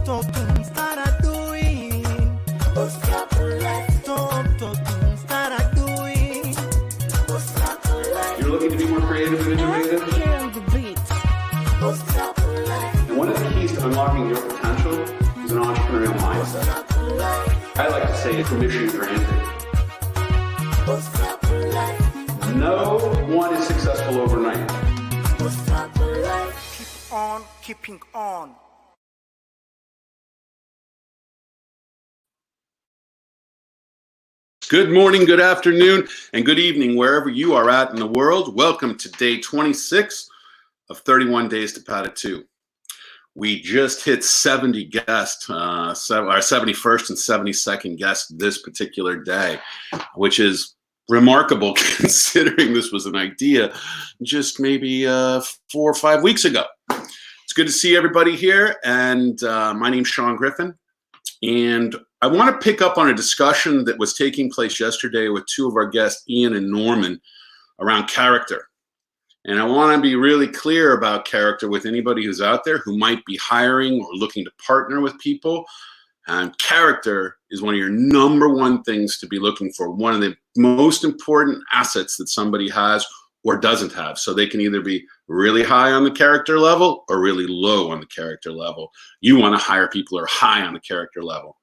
You're looking to be more creative and innovative? And one of the keys to unlocking your potential is an entrepreneurial mindset. I like to say it's permission granted. No one is successful overnight. Keep on keeping on. Good morning, good afternoon, and good evening, wherever you are at in the world. Welcome to day 26 of 31 Days to Pata 2. We just hit 70 guests, our 71st and 72nd guest this particular day, which is remarkable considering this was an idea just maybe 4 or 5 weeks ago. It's good to see everybody here, and my name's Sean Griffin, and I want to pick up on a discussion that was taking place yesterday with two of our guests, Ian and Norman, around character. And I want to be really clear about character with anybody who's out there who might be hiring or looking to partner with people. And character is one of your number one things to be looking for, one of the most important assets that somebody has or doesn't have. So they can either be really high on the character level or really low on the character level. You want to hire people who are high on the character level.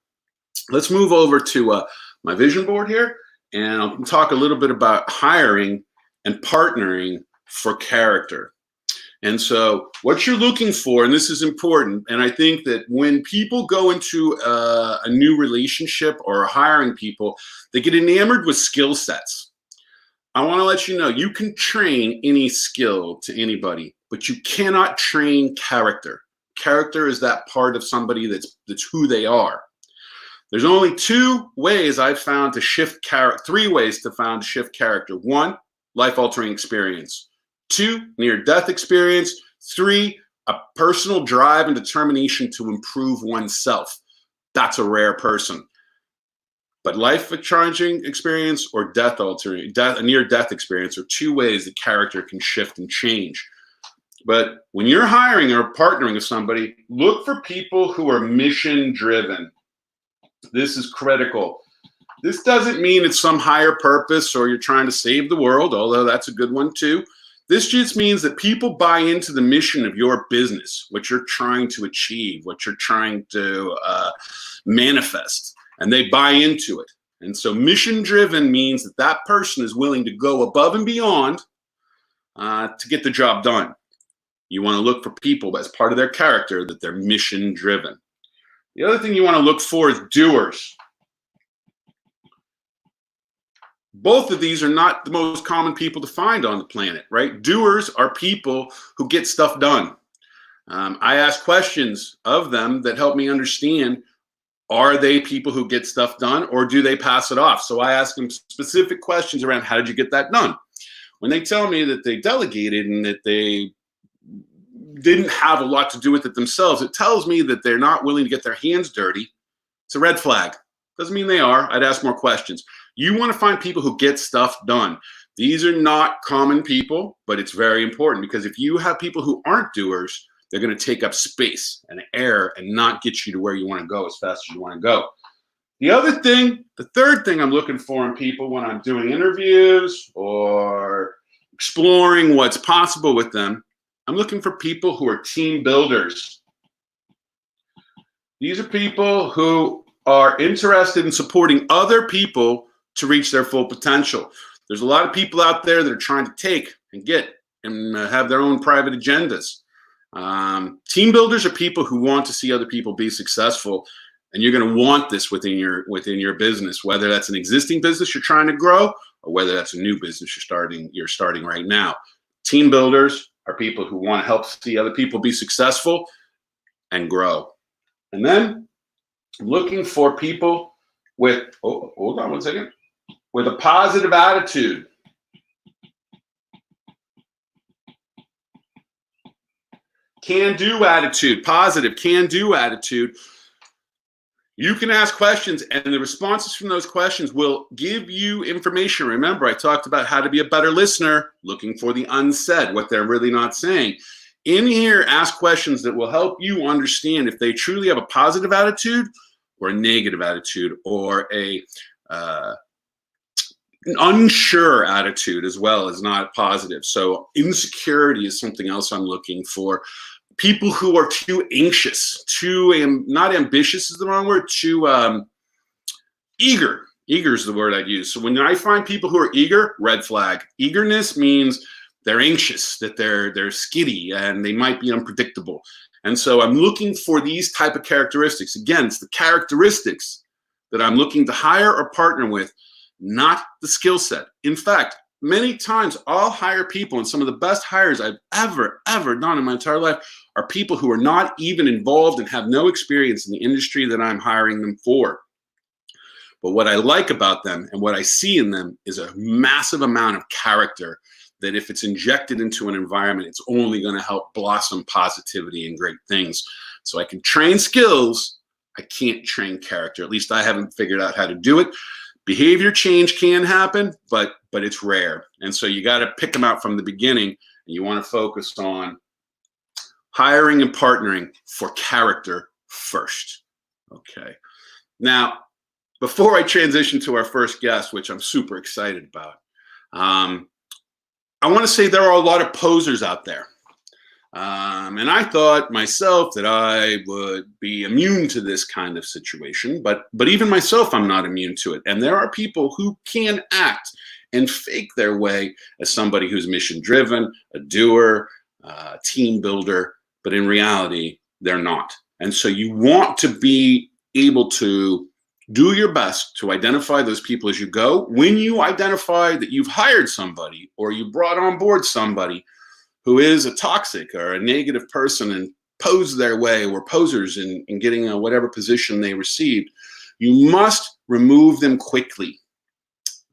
Let's move over to my vision board here, and I'll talk a little bit about hiring and partnering for character. And so what you're looking for, and this is important, and I think that when people go into a new relationship or hiring people, they get enamored with skill sets. I want to let you know, you can train any skill to anybody, but you cannot train character. Character is that part of somebody that's who they are. There's only 2 ways I've found to shift character, 3 ways to found to shift character. 1, life-altering experience. 2, near-death experience. 3, a personal drive and determination to improve oneself. That's a rare person. But life-changing experience or a near-death experience are 2 ways that character can shift and change. But when you're hiring or partnering with somebody, look for people who are mission-driven. This is critical. This doesn't mean it's some higher purpose or you're trying to save the world, although that's a good one too. This just means that people buy into the mission of your business, what you're trying to achieve, what you're trying to manifest, and they buy into it. And so mission-driven means that that person is willing to go above and beyond to get the job done. You want to look for people as part of their character that they're mission-driven. The other thing you want to look for is doers. Both of these are not the most common people to find on the planet, right? Doers are people who get stuff done. I ask questions of them that help me understand, are they people who get stuff done or do they pass it off? So I ask them specific questions around, how did you get that done? When they tell me that they delegated and that they didn't have a lot to do with it themselves, it tells me that they're not willing to get their hands dirty. It's a red flag. Doesn't mean they are. I'd ask more questions. You want to find people who get stuff done. These are not common people, but it's very important, because if you have people who aren't doers, they're going to take up space and air and not get you to where you want to go as fast as you want to go. The third thing I'm looking for in people when I'm doing interviews or exploring what's possible with them, I'm looking for people who are team builders. These are people who are interested in supporting other people to reach their full potential. There's a lot of people out there that are trying to take and get and have their own private agendas. Team builders are people who want to see other people be successful, and you're going to want this within your business, whether that's an existing business you're trying to grow or whether that's a new business you're starting right now. Team builders are people who want to help see other people be successful and grow. And then looking for people with, hold on one second, with a positive attitude. Can-do attitude, positive can-do attitude. You can ask questions, and the responses from those questions will give you information. Remember, I talked about how to be a better listener, looking for the unsaid, what they're really not saying. in here, ask questions that will help you understand if they truly have a positive attitude or a negative attitude, or a an unsure attitude as well as not positive. So insecurity is something else I'm looking for. People who are too anxious, not ambitious is the wrong word, too eager. Eager is the word I'd use. So when I find people who are eager, red flag. Eagerness means they're anxious, that they're skitty, and they might be unpredictable. And so I'm looking for these type of characteristics. Again, it's the characteristics that I'm looking to hire or partner with, not the skill set. In fact, many times I'll hire people, and some of the best hires I've ever done in my entire life are people who are not even involved and have no experience in the industry that I'm hiring them for. But what I like about them and what I see in them is a massive amount of character that if it's injected into an environment, it's only going to help blossom positivity and great things. So I can train skills. I can't train character. At least I haven't figured out how to do it. Behavior change can happen, but it's rare. And so you got to pick them out from the beginning, and you want to focus on hiring and partnering for character first. Okay. Now, before I transition to our first guest, which I'm super excited about, I want to say there are a lot of posers out there. And I thought myself that I would be immune to this kind of situation, but even myself, I'm not immune to it. And there are people who can act and fake their way as somebody who's mission driven, a doer, team builder, but in reality, they're not. And so you want to be able to do your best to identify those people as you go. When you identify that you've hired somebody or you brought on board somebody who is a toxic or a negative person and pose their way, or posers in getting whatever position they received, you must remove them quickly.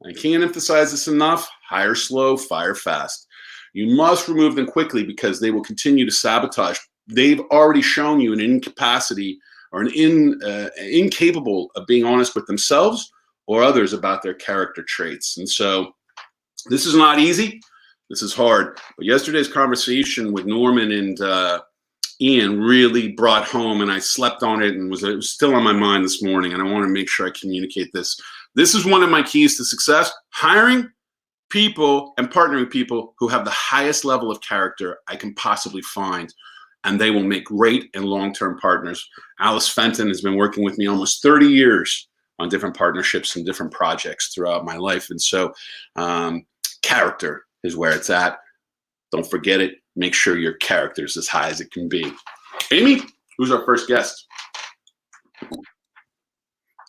I can't emphasize this enough. Hire slow, fire fast. You must remove them quickly because they will continue to sabotage. They've already shown you an incapacity or an incapable of being honest with themselves or others about their character traits. And so this is not easy. This is hard. But yesterday's conversation with Norman and Ian really brought home, and I slept on it, and it was still on my mind this morning, and I want to make sure I communicate this. This is one of my keys to success: hiring people and partnering with people who have the highest level of character I can possibly find, and they will make great and long-term partners. Alice Fenton has been working with me almost 30 years on different partnerships and different projects throughout my life. And so character is where it's at. Don't forget it. Make sure your character is as high as it can be. Amy, who's our first guest?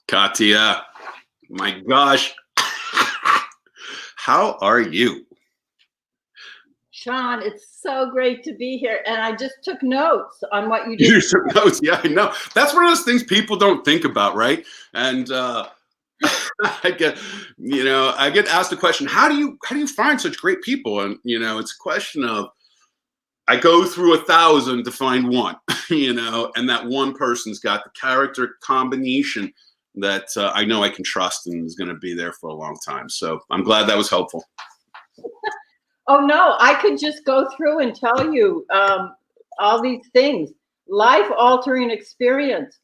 Katia, my gosh. How are you? Sean, it's so great to be here. And I just took notes on what you did. You took notes, yeah, I know. That's one of those things people don't think about, right? And I get asked the question, how do you find such great people? And it's a question of, I go through 1,000 to find one, and that one person's got the character combination that I know I can trust and is going to be there for a long time. So I'm glad that was helpful. Oh no, I could just go through and tell you all these things. Life-altering experience.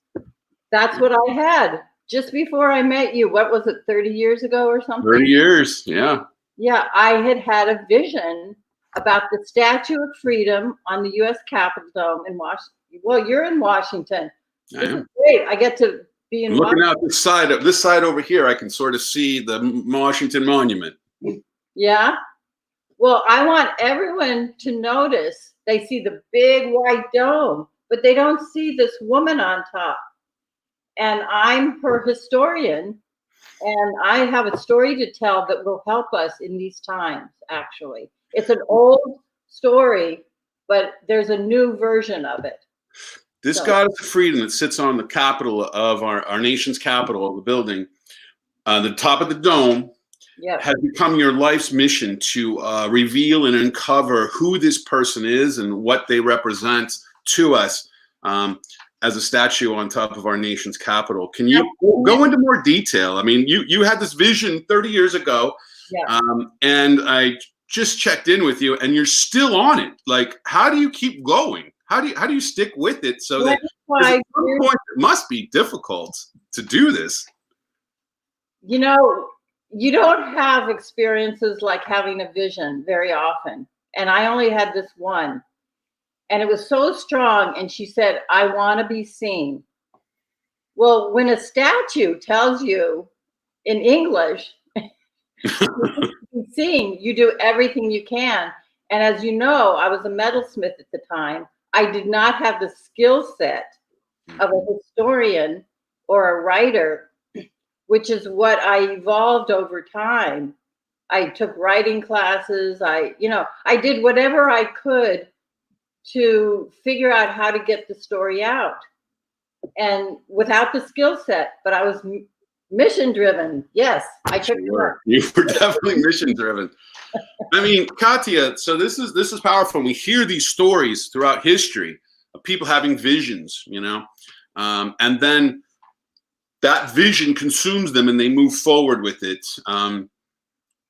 That's what I had just before I met you. What was it, 30 years ago or something? 30 years, yeah. Yeah, I had a vision about the Statue of Freedom on the U.S. Capitol Dome in Washington. Well, you're in Washington. This is great. I get to be in Looking Washington. out this side over here, I can sort of see the Washington Monument. Yeah. Well, I want everyone to notice. They see the big white dome, but they don't see this woman on top. And I'm her historian, and I have a story to tell that will help us in these times, actually. It's an old story, but there's a new version of it. This goddess of freedom that sits on the capital of our nation's capital, the building, the top of the dome, Yep. has become your life's mission to reveal and uncover who this person is and what they represent to us as a statue on top of our nation's capital. Can you go into more detail? I mean, you had this vision 30 years ago, Yeah. and I just checked in with you, and you're still on it. Like, how do you keep going? How do you stick with it so that at some point it must be difficult to do this? You know, you don't have experiences like having a vision very often. And I only had this one. And it was so strong. And she said, I want to be seen. Well, when a statue tells you in English, seen, you do everything you can. And as you know, I was a metalsmith at the time. I did not have the skill set of a historian or a writer, which is what I evolved over time. I took writing classes. I did whatever I could to figure out how to get the story out. And without the skill set, but I was mission driven. Yes, I took it. You were definitely mission driven. I mean, Katia, so this is powerful. We hear these stories throughout history of people having visions, and then that vision consumes them and they move forward with it.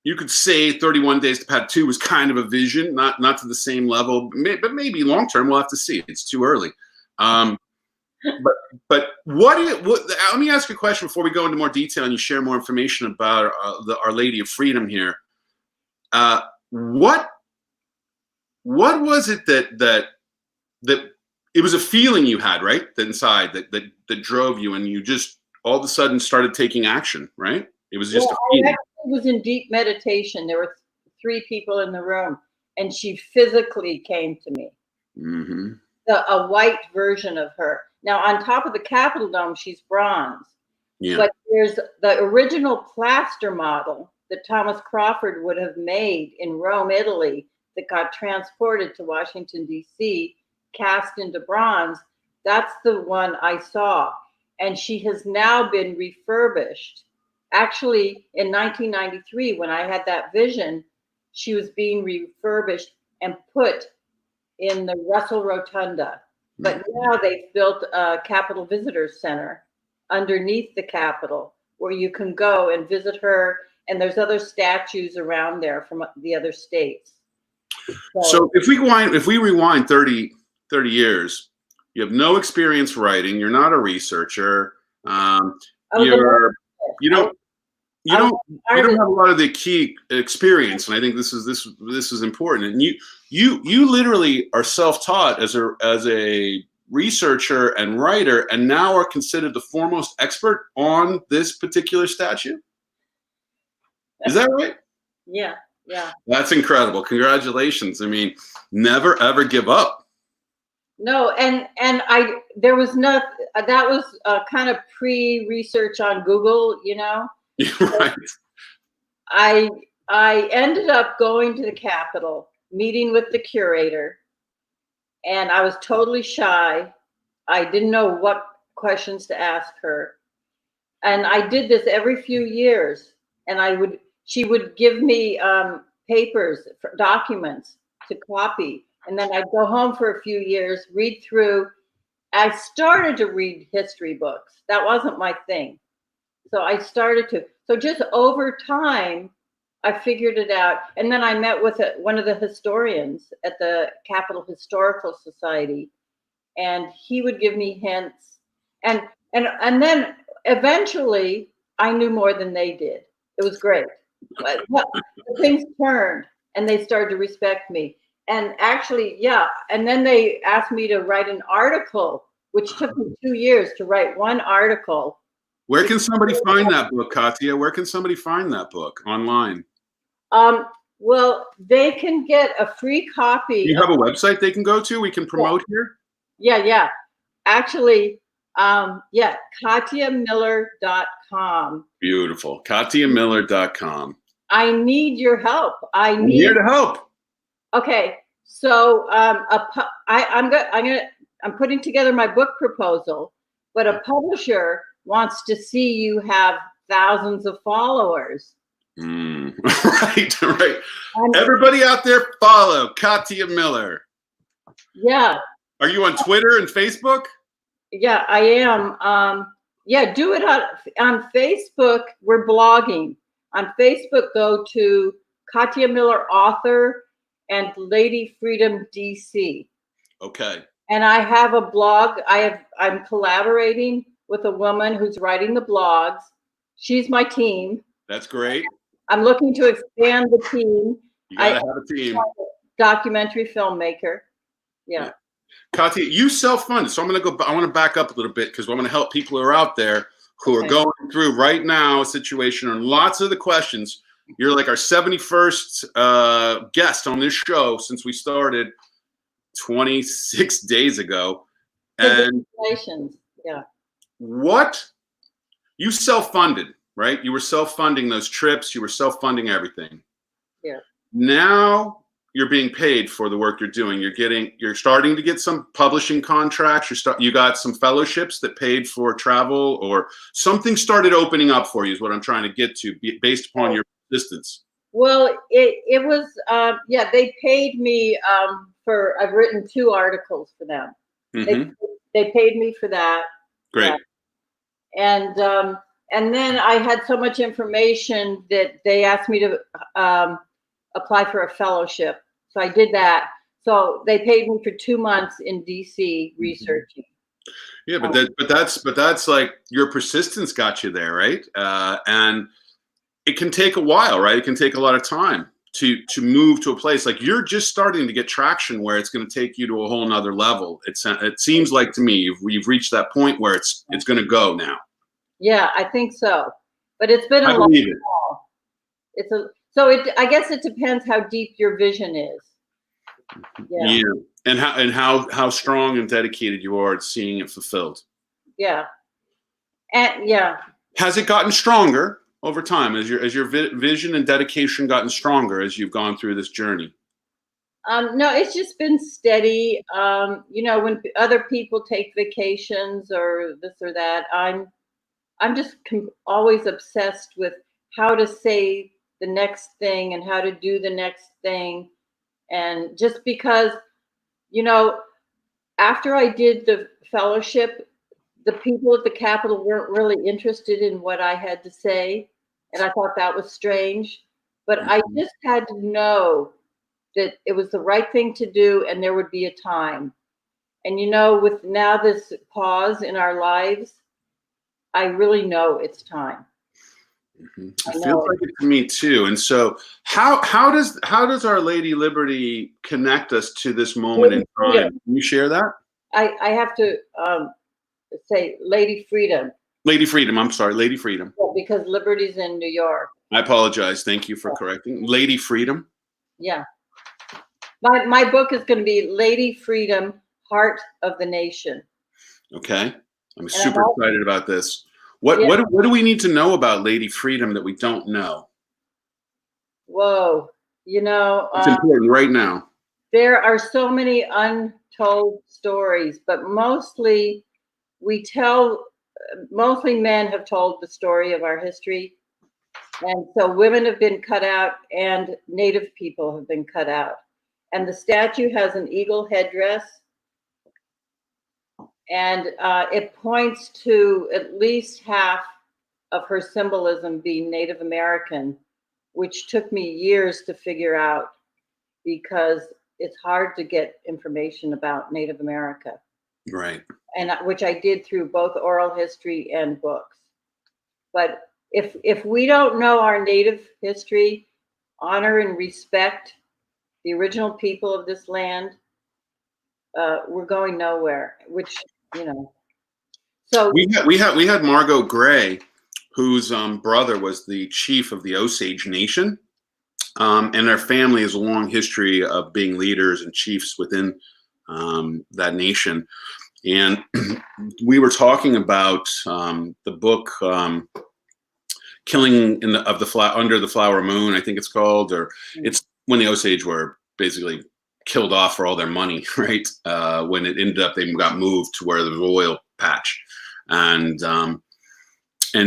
You could say 31 Days to Pad 2 was kind of a vision, not to the same level, but maybe long term. We'll have to see. It's too early. But let me ask you a question before we go into more detail and you share more information about Our Lady of Freedom here. What was it that it was a feeling you had, right? That inside that drove you, and you just all of a sudden started taking action, right? It was just a feeling. I actually was in deep meditation. There were 3 people in the room, and she physically came to me. Mm-hmm. A white version of her. Now, on top of the Capitol Dome, she's bronze. Yeah. But there's the original plaster model that Thomas Crawford would have made in Rome, Italy, that got transported to Washington, D.C., cast into bronze. That's the one I saw. And she has now been refurbished. Actually, in 1993, when I had that vision, she was being refurbished and put in the Russell Rotunda. But now they've built a Capitol Visitors Center underneath the Capitol where you can go and visit her. And there's other statues around there from the other states. So if we rewind 30 years, you have no experience writing. You're not a researcher. You don't have a lot of the key experience, and I think this is important. And you literally are self-taught as a researcher and writer, and now are considered the foremost expert on this particular statue. Is that right? Yeah. That's incredible. Congratulations. I mean, never ever give up. No, and there was not, that was kind of pre-research on Google, Right. I ended up going to the Capitol, meeting with the curator, and I was totally shy. I didn't know what questions to ask her. And I did this every few years, and she would give me papers, documents to copy. And then I'd go home for a few years, read through. I started to read history books. That wasn't my thing. So I started to. So just over time, I figured it out. And then I met with one of the historians at the Capitol Historical Society, and he would give me hints. And then eventually, I knew more than they did. It was great. But things turned, and they started to respect me. And actually, yeah. And then they asked me to write an article, which took me 2 years to write one article. Where can somebody find that book, Katia? Where can somebody find that book online? Well, they can get a free copy. Do you have a website they can go to? We can promote here? Yeah. Actually, KatiaMiller.com. Beautiful. KatiaMiller.com. I need your help. I'm here to help. Okay, so I'm putting together my book proposal, but a publisher wants to see you have thousands of followers. Right. Everybody out there, follow Katia Miller. Yeah. Are you on Twitter and Facebook? Yeah, I am. Do it on Facebook. We're blogging. On Facebook, go to Katia Miller, author, and Lady Freedom DC. Okay. And I have a blog. I'm collaborating with a woman who's writing the blogs. She's my team. That's great. I'm looking to expand the team. You gotta have a team. Documentary filmmaker. Yeah. Katia, you self-funded. So I want to back up a little bit because I want to help people who are out there who are going through right now a situation and lots of the questions. You're like our 71st guest on this show since we started 26 days ago. And congratulations. Yeah. What? You self-funded, right? You were self-funding those trips. You were self-funding everything. Yeah. Now you're being paid for the work you're doing. You're starting to get some publishing contracts. You got some fellowships that paid for travel, or something started opening up for you is what I'm trying to get to based upon your persistence. Well, it was, they paid me I've written 2 articles for them. Mm-hmm. They paid me for that. Great. And then I had so much information that they asked me to apply for a fellowship. So I did that. So they paid me for 2 months in DC researching. Yeah, but that's like your persistence got you there, right? And it can take a while, right? It can take a lot of time to move to a place like you're just starting to get traction where it's going to take you to a whole nother level. It seems like to me you've reached that point where it's going to go now. Yeah, I think so. But it's been a long haul. I guess it depends how deep your vision is. Yeah. And how strong and dedicated you are at seeing it fulfilled. Yeah. And yeah. Has it gotten stronger over time? Has your vision and dedication gotten stronger as you've gone through this journey? No, it's just been steady. When other people take vacations or this or that, I'm just always obsessed with how to say the next thing and how to do the next thing. And just because, after I did the fellowship, the people at the Capitol weren't really interested in what I had to say. And I thought that was strange. But I just had to know that it was the right thing to do and there would be a time. And, with now this pause in our lives, I really know it's time. Mm-hmm. It feels like it to me too. And so how does Our Lady Liberty connect us to this moment in time? Can you share that? I have to say Lady Freedom. Lady Freedom. I'm sorry, Lady Freedom. Yeah, because Liberty's in New York. I apologize. Thank you for correcting. Lady Freedom. Yeah. My book is going to be Lady Freedom, Heart of the Nation. Okay. I'm super excited about this. What do we need to know about Lady Freedom that we don't know? Whoa. It's important right now. There are so many untold stories, but mostly men have told the story of our history. And so women have been cut out and Native people have been cut out. And the statue has an eagle headdress. And it points to at least half of her symbolism being Native American, which took me years to figure out because it's hard to get information about Native America. Right. And which I did through both oral history and books. But if we don't know our Native history, honor and respect the original people of this land, we're going nowhere, which, So we had Margot Gray, whose brother was the chief of the Osage Nation. And their family has a long history of being leaders and chiefs within that nation. And we were talking about the book "Killing Under the Flower Moon," I think it's called, or it's when the Osage were basically killed off for all their money, right? When it ended up, they got moved to where there was an oil patch, and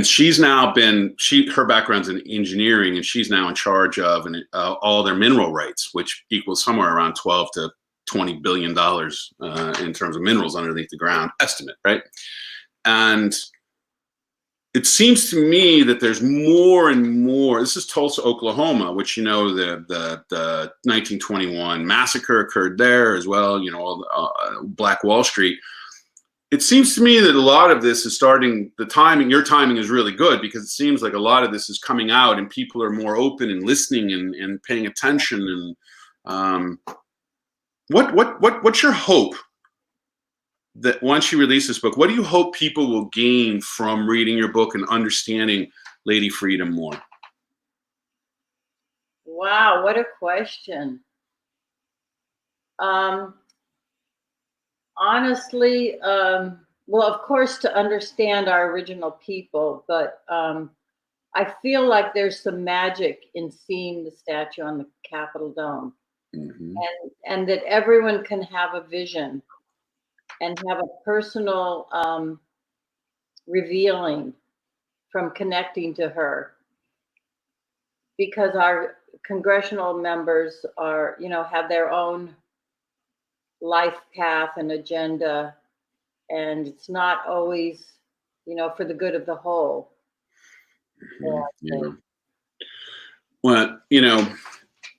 she's now her background's in engineering, and she's now in charge of all their mineral rights, which equals somewhere around $12 to $20 billion in terms of minerals underneath the ground estimate, right? And it seems to me that there's more and more. This is Tulsa, Oklahoma, which, you know, the 1921 massacre occurred there as well. You know, Black Wall Street. It seems to me that a lot of this is starting. The timing, your timing is really good, because it seems like a lot of this is coming out, and people are more open and listening and paying attention. And what's your hope? That once you release this book, what do you hope people will gain from reading your book and understanding Lady Freedom more? Wow, what a question. Honestly, well, of course, to understand our original people, but I feel like there's some magic in seeing the statue on the Capitol Dome, and that everyone can have a vision and have a personal revealing from connecting to her, because our congressional members are, you know, have their own life path and agenda, and it's not always, you know, for the good of the whole. Yeah. Well, you know,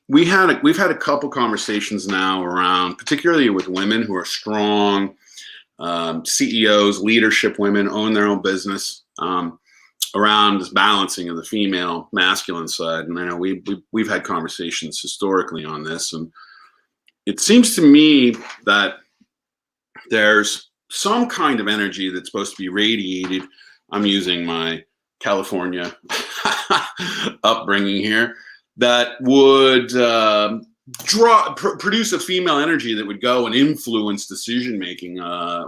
we've had a couple conversations now around, particularly with women who are strong, CEOs, leadership women, own their own business, around this balancing of the female masculine side. And I know we've had conversations historically on this, and it seems to me that there's some kind of energy that's supposed to be radiated. I'm using my California upbringing here, that would produce a female energy that would go and influence decision making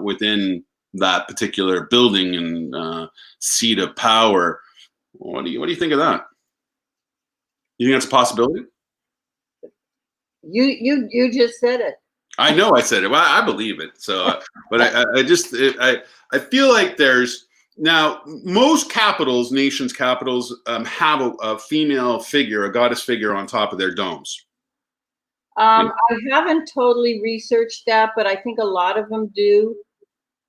within that particular building and seat of power. What do you think of that? You think that's a possibility? You just said it. I know I said it. Well, I believe it. So, but I feel like there's now most capitals, nations' capitals, have a female figure, a goddess figure on top of their domes. I haven't totally researched that, but I think a lot of them do.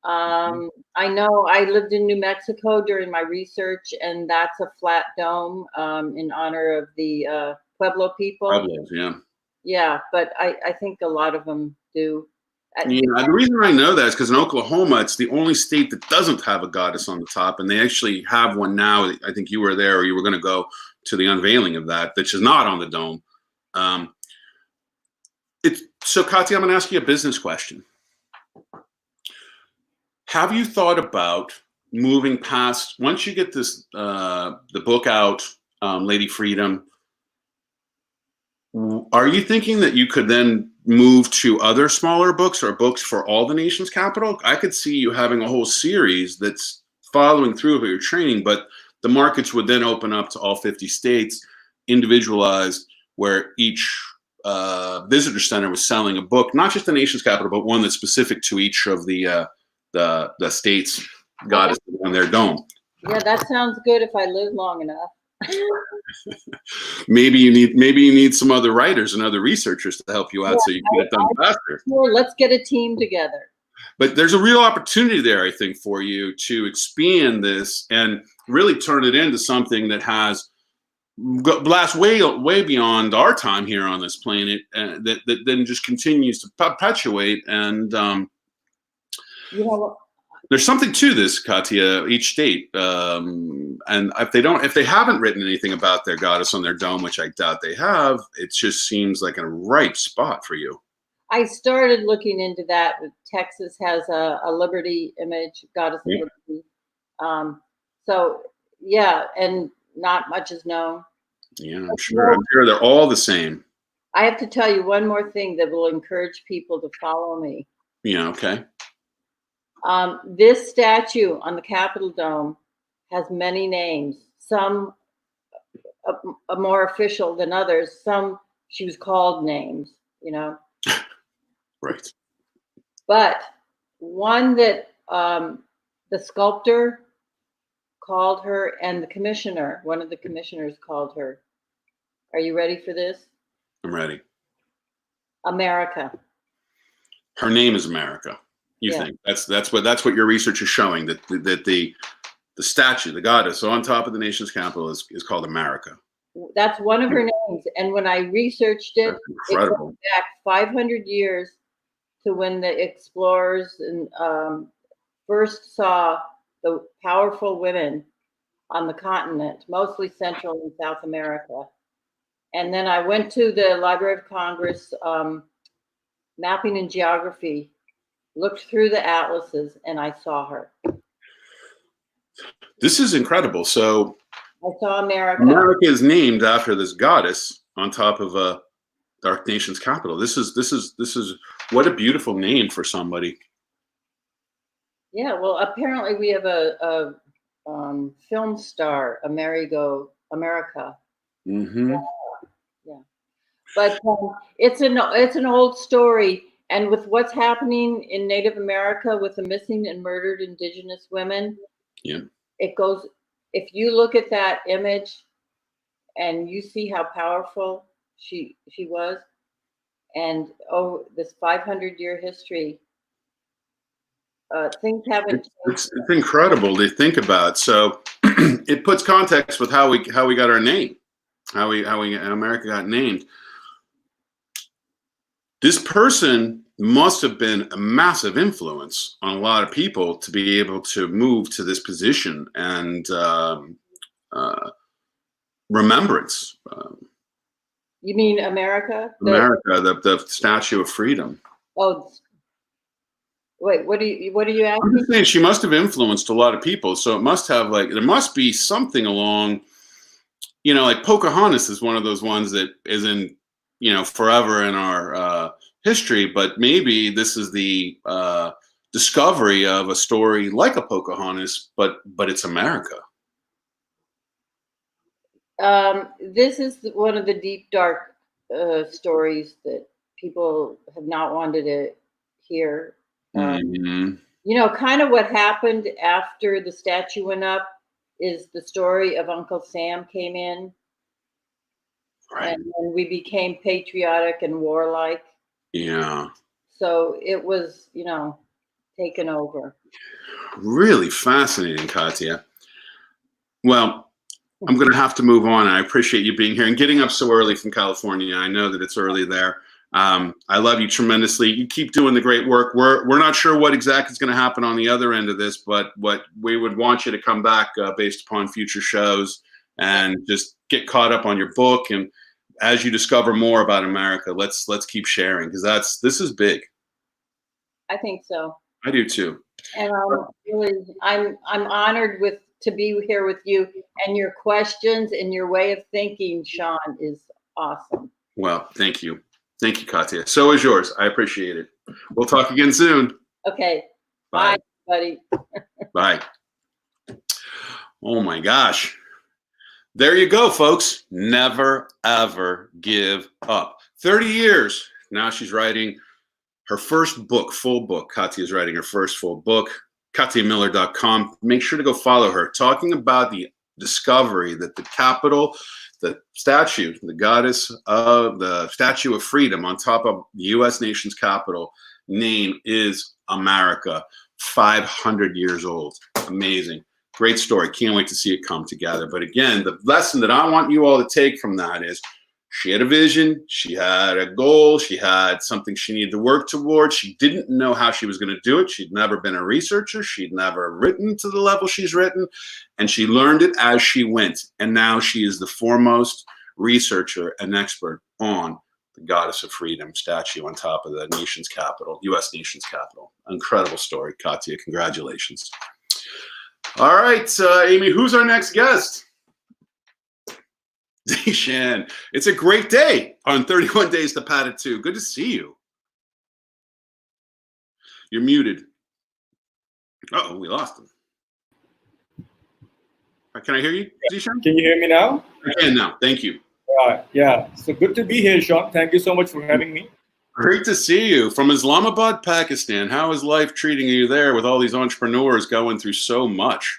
I know I lived in New Mexico during my research, and that's a flat dome in honor of the Pueblo people. Pueblos, yeah. Yeah, but I think a lot of them do. Yeah, the reason I know that is because in Oklahoma, it's the only state that doesn't have a goddess on the top, and they actually have one now. I think you were there, or you were going to go to the unveiling of that, which is not on the dome. So, Katia, I'm going to ask you a business question. Have you thought about moving past, once you get this the book out, Lady Freedom? Are you thinking that you could then move to other smaller books or books for all the nation's capital? I could see you having a whole series that's following through with your training, but the markets would then open up to all 50 states, individualized, where each visitor center was selling a book, not just the nation's capital, but one that's specific to each of the states' goddesses on their dome. Yeah, that sounds good if I live long enough. Maybe you need some other writers and other researchers to help you out, so you can get it done faster. Sure, let's get a team together. But there's a real opportunity there, I think, for you to expand this and really turn it into something that has lasts way beyond our time here on this planet, that then just continues to perpetuate. And You know, there's something to this, Katia. Each state, and if they haven't written anything about their goddess on their dome, which I doubt they have, it just seems like a right spot for you. I started looking into that. Texas has a Liberty image, goddess of Liberty. So yeah, and not much is known. Yeah, I'm sure they're all the same. I have to tell you one more thing that will encourage people to follow me. Yeah, okay. This statue on the Capitol Dome has many names. Some are more official than others. Some she was called names, you know. Right. But one that the sculptor called her, and the commissioner, one of the commissioners called her. Are you ready for this? I'm ready. America. Her name is America. You think that's what your research is showing, that the the statue, the goddess on top of the nation's capital is called America. That's one of her names. And when I researched it, That's incredible. it goes back 500 years to when the explorers first saw the powerful women on the continent, mostly Central and South America. And then I went to the Library of Congress, mapping and geography, looked through the atlases, and I saw her. This is incredible. So I saw America. America is named after this goddess on top of our nation's capital. This is what a beautiful name for somebody. Yeah, well, apparently we have a film star, Amerigo America. Mm-hmm. Yeah, but it's an old story, and with what's happening in Native America with the missing and murdered Indigenous women, Yeah, it goes. If you look at that image, and you see how powerful she was, and this 500-year history. Things haven't. It's incredible to think about. So it puts context with how we got our name, how America got named. This person must have been a massive influence on a lot of people to be able to move to this position and remembrance. You mean America? America, the Statue of Freedom. Oh. Wait, what are you asking? I'm just saying she must have influenced a lot of people. So it must have there must be something along, like Pocahontas is one of those ones that isn't, forever in our history, but maybe this is the discovery of a story like a Pocahontas, but it's America. This is one of the deep, dark stories that people have not wanted to hear. Kind of what happened after the statue went up is the story of Uncle Sam came in, right. And then we became patriotic and warlike. Yeah. So it was, taken over. Really fascinating, Katia. Well, I'm going to have to move on. I appreciate you being here and getting up so early from California. I know that it's early there. I love you tremendously. You keep doing the great work. We're not sure what exactly is going to happen on the other end of this, but what we would want you to come back based upon future shows and just get caught up on your book. And as you discover more about America, let's keep sharing because this is big. I think so. I do too. And I'm honored to be here with you, and your questions and your way of thinking, Sean, is awesome. Well, thank you. Thank you, Katia. So is yours. I appreciate it. We'll talk again soon. Okay. Bye, buddy. Bye. Oh my gosh. There you go, folks. Never, ever give up. 30 years. Now she's writing her first book, full book. Katia is writing her first full book. KatiaMiller.com. Make sure to go follow her. Talking about the discovery that the capital, the statue, the goddess of the Statue of Freedom on top of the U.S. nation's capital name is America. 500 years old. Amazing. Great story. Can't wait to see it come together. But again, the lesson that I want you all to take from that is she had a vision. She had a goal. She had something she needed to work towards. She didn't know how she was going to do it. She'd never been a researcher. She'd never written to the level she's written. And she learned it as she went. And now she is the foremost researcher and expert on the Goddess of Freedom statue on top of the nation's capital, U.S. nation's capital. Incredible story, Katia. Congratulations. All right, Amy, who's our next guest? Shan, it's a great day on 31 Days to Pata 2. Good to see you. You're muted. Uh-oh, we lost him. Can I hear you, Zishan? Can you hear me now? I can now. Thank you. Yeah. So good to be here, Sean. Thank you so much for having me. Great to see you. From Islamabad, Pakistan. How is life treating you there with all these entrepreneurs going through so much?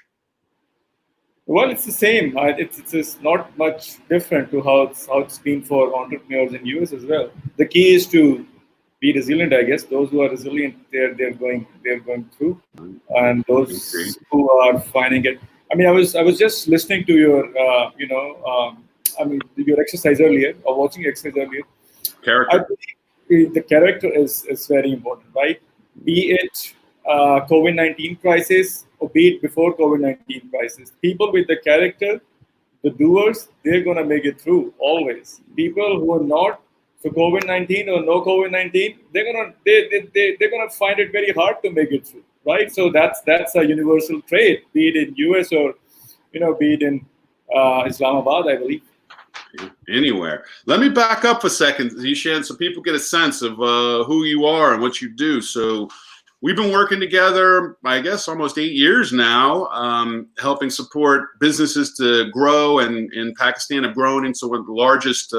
Well, it's the same. It's not much different to how it's been for entrepreneurs in US as well. The key is to be resilient, I guess. Those who are resilient, they're going through, and those who are finding it I mean, I was just listening to your, your exercise earlier, or watching your exercise earlier. I Character. believe the character is very important, right? Be it COVID-19 crisis or be it before COVID-19 crisis. People with the character, the doers, they're gonna make it through always. People who are not, so COVID-19 or no COVID-19, they're gonna find it very hard to make it through, right? So that's a universal trait, be it in US or be it in Islamabad, I believe. Anywhere. Let me back up a second, Zishan, so people get a sense of who you are and what you do. So we've been working together, I guess, almost 8 years now, helping support businesses to grow, and in Pakistan have grown into one of the largest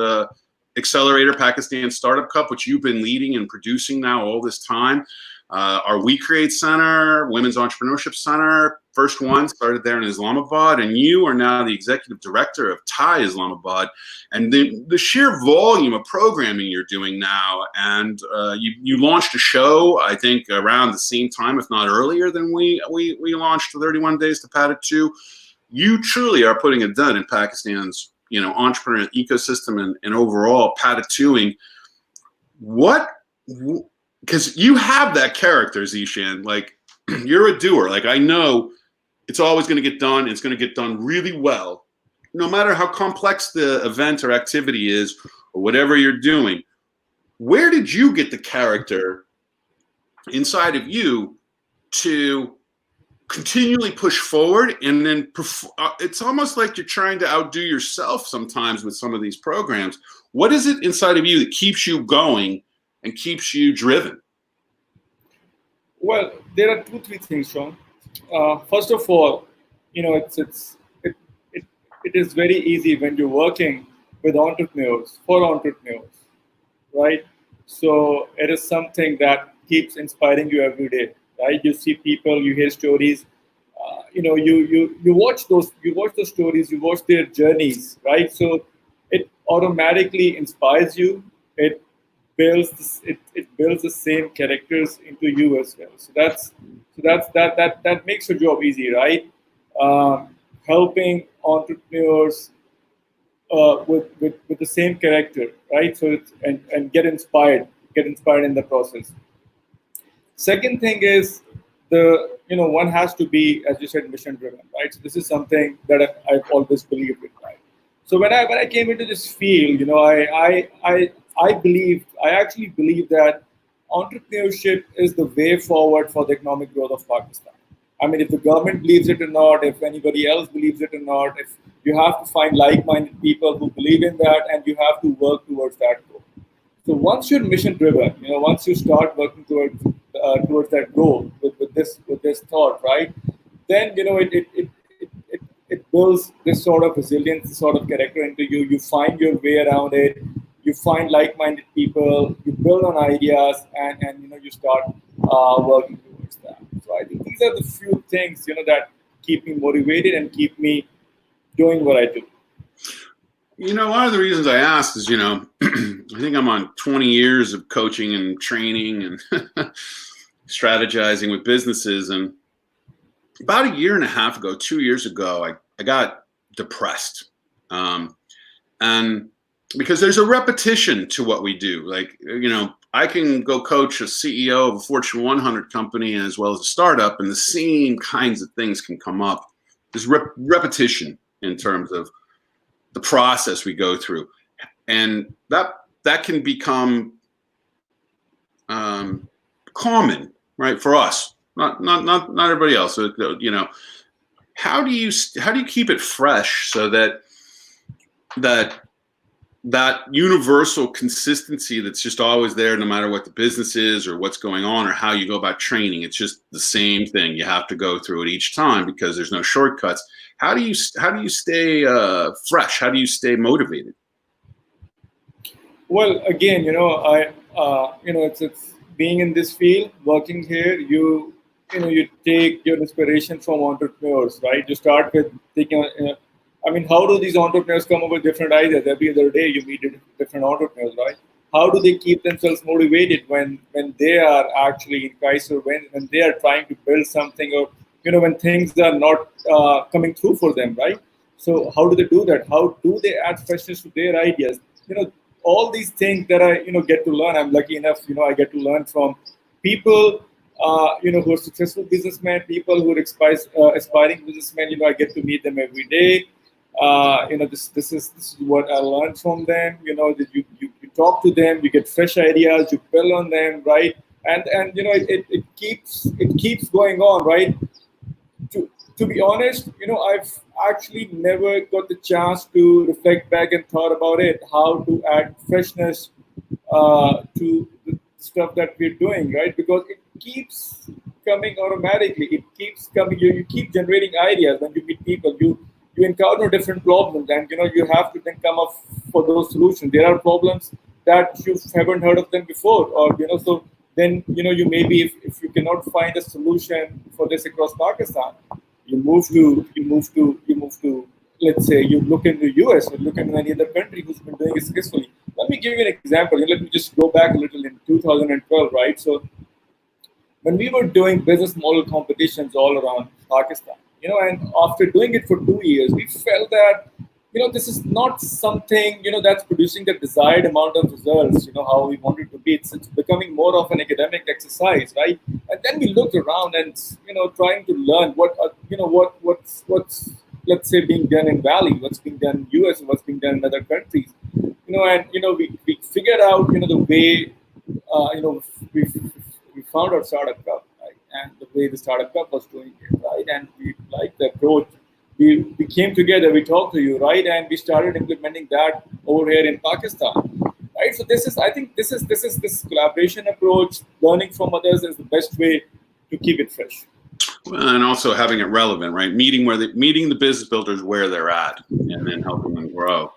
accelerator, Pakistan Startup Cup, which you've been leading and producing now all this time. Our We Create Center, Women's Entrepreneurship Center, first one started there in Islamabad, and you are now the executive director of Thai Islamabad. And the sheer volume of programming you're doing now, and you launched a show, I think, around the same time, if not earlier, than we launched 31 Days to Pad 2. You truly are putting a dent in Pakistan's entrepreneurial ecosystem and overall Pad 2ing. What? Because you have that character, Zishan. Like, you're a doer. Like, I know it's always going to get done. It's going to get done really well, no matter how complex the event or activity is or whatever you're doing. Where did you get the character inside of you to continually push forward? And then it's almost like you're trying to outdo yourself sometimes with some of these programs. What is it inside of you that keeps you going and keeps you driven? Well, there are 2-3 things, Sean. First of all, it is very easy when you're working with entrepreneurs, for entrepreneurs, right? So it is something that keeps inspiring you every day, right? You see people, you hear stories, you watch those stories, you watch their journeys, right? So it automatically inspires you. It builds the same characters into you as well. So that makes your job easy, right? Helping entrepreneurs with the same character, right? So and get inspired in the process. Second thing is one has to be, as you said, mission driven, right? So this is something that I've always believed in, right? So when I came into this field, I actually believe that entrepreneurship is the way forward for the economic growth of Pakistan. I mean, if the government believes it or not, if anybody else believes it or not, if you have to find like-minded people who believe in that, and you have to work towards that goal. So once you're mission-driven, once you start working towards that goal with this thought, right? Then it builds this sort of resilience, this sort of character into you. You find your way around it. You find like-minded people. You build on ideas, and you start working towards that. So I think these are the few things that keep me motivated and keep me doing what I do. One of the reasons I asked is, I think I'm on 20 years of coaching and training and strategizing with businesses. And about a year and a half ago, 2 years ago, I got depressed. And because there's a repetition to what we do. Like, I can go coach a CEO of a Fortune 100 company as well as a startup, and the same kinds of things can come up. There's repetition in terms of the process we go through, and that can become common, right, for us, not everybody else. So, how do you keep it fresh so that universal consistency that's just always there, no matter what the business is or what's going on or how you go about training? It's just the same thing. You have to go through it each time because there's no shortcuts. How do you stay fresh? How do you stay motivated? Well, again, it's being in this field, working here. You take your inspiration from entrepreneurs, right? You start with thinking. How do these entrepreneurs come up with different ideas? Every other day you meet different entrepreneurs, right? How do they keep themselves motivated when they are actually in crisis, or when they are trying to build something, or when things are not coming through for them, right? So how do they do that? How do they add freshness to their ideas? All these things that I get to learn. I'm lucky enough, I get to learn from people, who are successful businessmen, people who are aspiring businessmen. I get to meet them every day. This is what I learned from them. That you talk to them, you get fresh ideas, you build on them, right? And it keeps going on, right? To be honest, I've actually never got the chance to reflect back and thought about it, how to add freshness to the stuff that we're doing, right? Because it keeps coming automatically. It keeps coming. You keep generating ideas when you meet people. You encounter different problems, and you have to then come up for those solutions. There are problems that you haven't heard of them before, or so then you maybe if you cannot find a solution for this across Pakistan, you move to let's say you look in the US or look in any other country who's been doing it successfully. Let me give you an example. Let me just go back a little in 2012, right? So when we were doing business model competitions all around Pakistan, and after doing it for 2 years, we felt that this is not something that's producing the desired amount of results. How we want it to be. It's becoming more of an academic exercise, right? And then we looked around and trying to learn what's let's say being done in Valley, what's being done in US, what's being done in other countries. We figured out the way we found our startup cup, right? And the way the startup cup was doing it, right? And we liked the approach. We came together, we talked to you, right? And we started implementing that over here in Pakistan, right? So I think this collaboration approach, learning from others is the best way to keep it fresh. And also having it relevant, right? Meeting the business builders where they're at, and then helping them grow.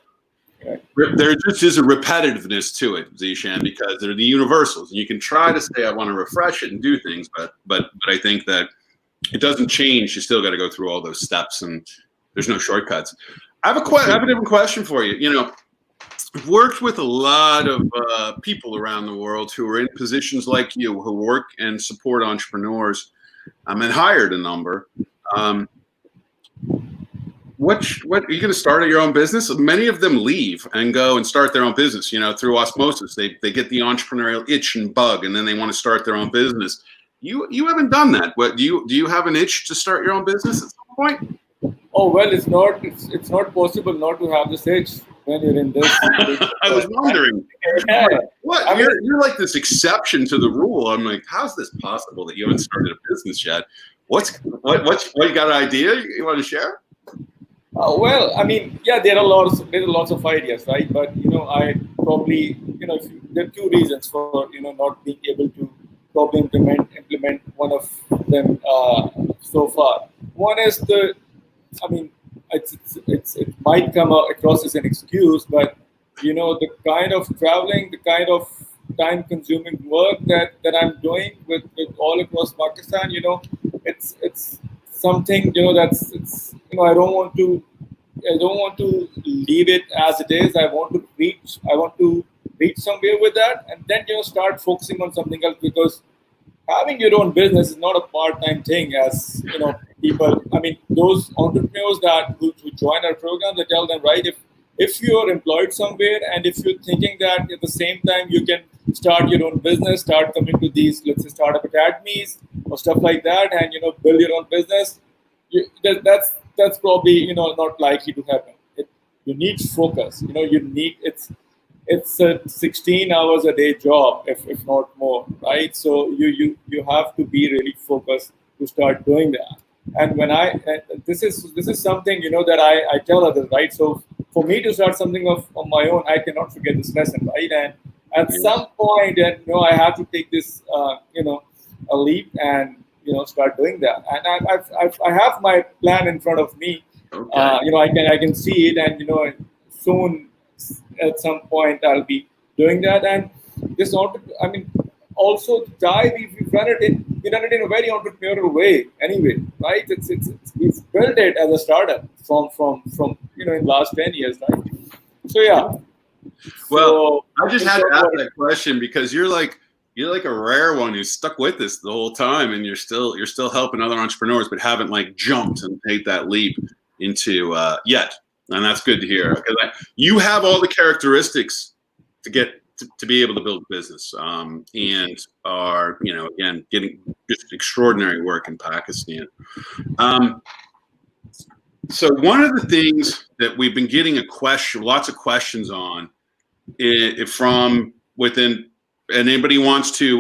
Right. There just is a repetitiveness to it, Zishan, because they're the universals, and you can try to say I want to refresh it and do things, but I think that it doesn't change. You still got to go through all those steps, and there's no shortcuts. I have a different question for you. I've worked with a lot of people around the world who are in positions like you, who work and support entrepreneurs, and hired a number. What are you going to start your own business? Many of them leave and go and start their own business. Through osmosis, they get the entrepreneurial itch and bug, and then they want to start their own business. You haven't done that. What do you have an itch to start your own business at some point? Oh well, it's not possible not to have this itch when you're in this. I was wondering. Yeah. What you're like this exception to the rule. I'm like, how's this possible that you haven't started a business yet? What you got an idea you want to share? Well, there are lots of ideas, right? But I probably there are two reasons for not being able to probably implement one of them so far. One is it might come across as an excuse, but the kind of traveling, the kind of time-consuming work that I'm doing with all across Pakistan, it's something I don't want to leave it as it is. I want to reach somewhere with that, and then start focusing on something else, because having your own business is not a part-time thing, as people. Those entrepreneurs who join our program, they tell them, right, if you're employed somewhere and if you're thinking that at the same time you can start your own business, start coming to these, let's say, startup academies or stuff like that, and build your own business, that's probably not likely to happen. You need focus. It's a 16 hours a day job, if not more, right? So you have to be really focused to start doing that. And this is something that I tell others, right? So for me to start something on my own, I cannot forget this lesson, right? And at some point, I have to take this a leap and start doing that. And I have my plan in front of me. Okay. I can see it, and soon at some point I'll be doing that. And this also Thai, we run it in a very entrepreneurial way anyway, right? We've built it as a startup from in last 10 years, right? So yeah. Well, I just had to ask that question because you're like you're like a rare one who's stuck with this the whole time, and you're still helping other entrepreneurs, but haven't like jumped and made that leap into yet. And that's good to hear, because you have all the characteristics to get to be able to build a business, and are, you know, again, getting just extraordinary work in Pakistan. So one of the things that we've been getting lots of questions on, from within, and anybody wants to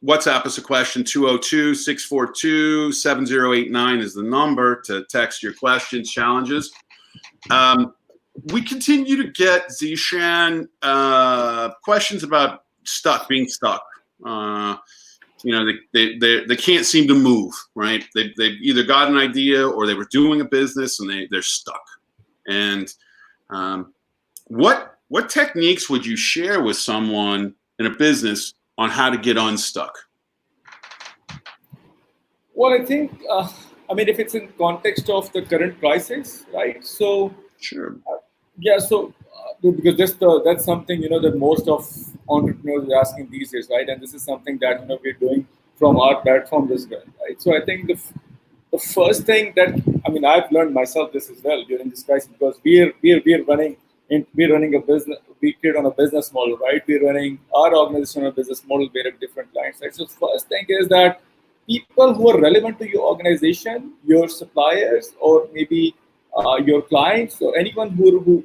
WhatsApp us a question, 202-642-7089 is the number to text your questions, challenges. We continue to get, Zishan, questions about being stuck. You know, they can't seem to move, right? They've either got an idea or they were doing a business and they're stuck. And what techniques would you share with someone in a business on how to get unstuck? Well, I think, I mean, if it's in context of the current crisis, right? So, sure. Yeah, so because that's something, you know, that most of entrepreneurs are asking these days, right? And this is something that, you know, we're doing from our platform as well, right? So I think the first thing that, I mean, I've learned myself this as well during this crisis, because we're running a business, we create on a business model, right? We're running our organization on a business model, we're at different clients, right? So the first thing is that people who are relevant to your organization, your suppliers, or maybe your clients, or anyone who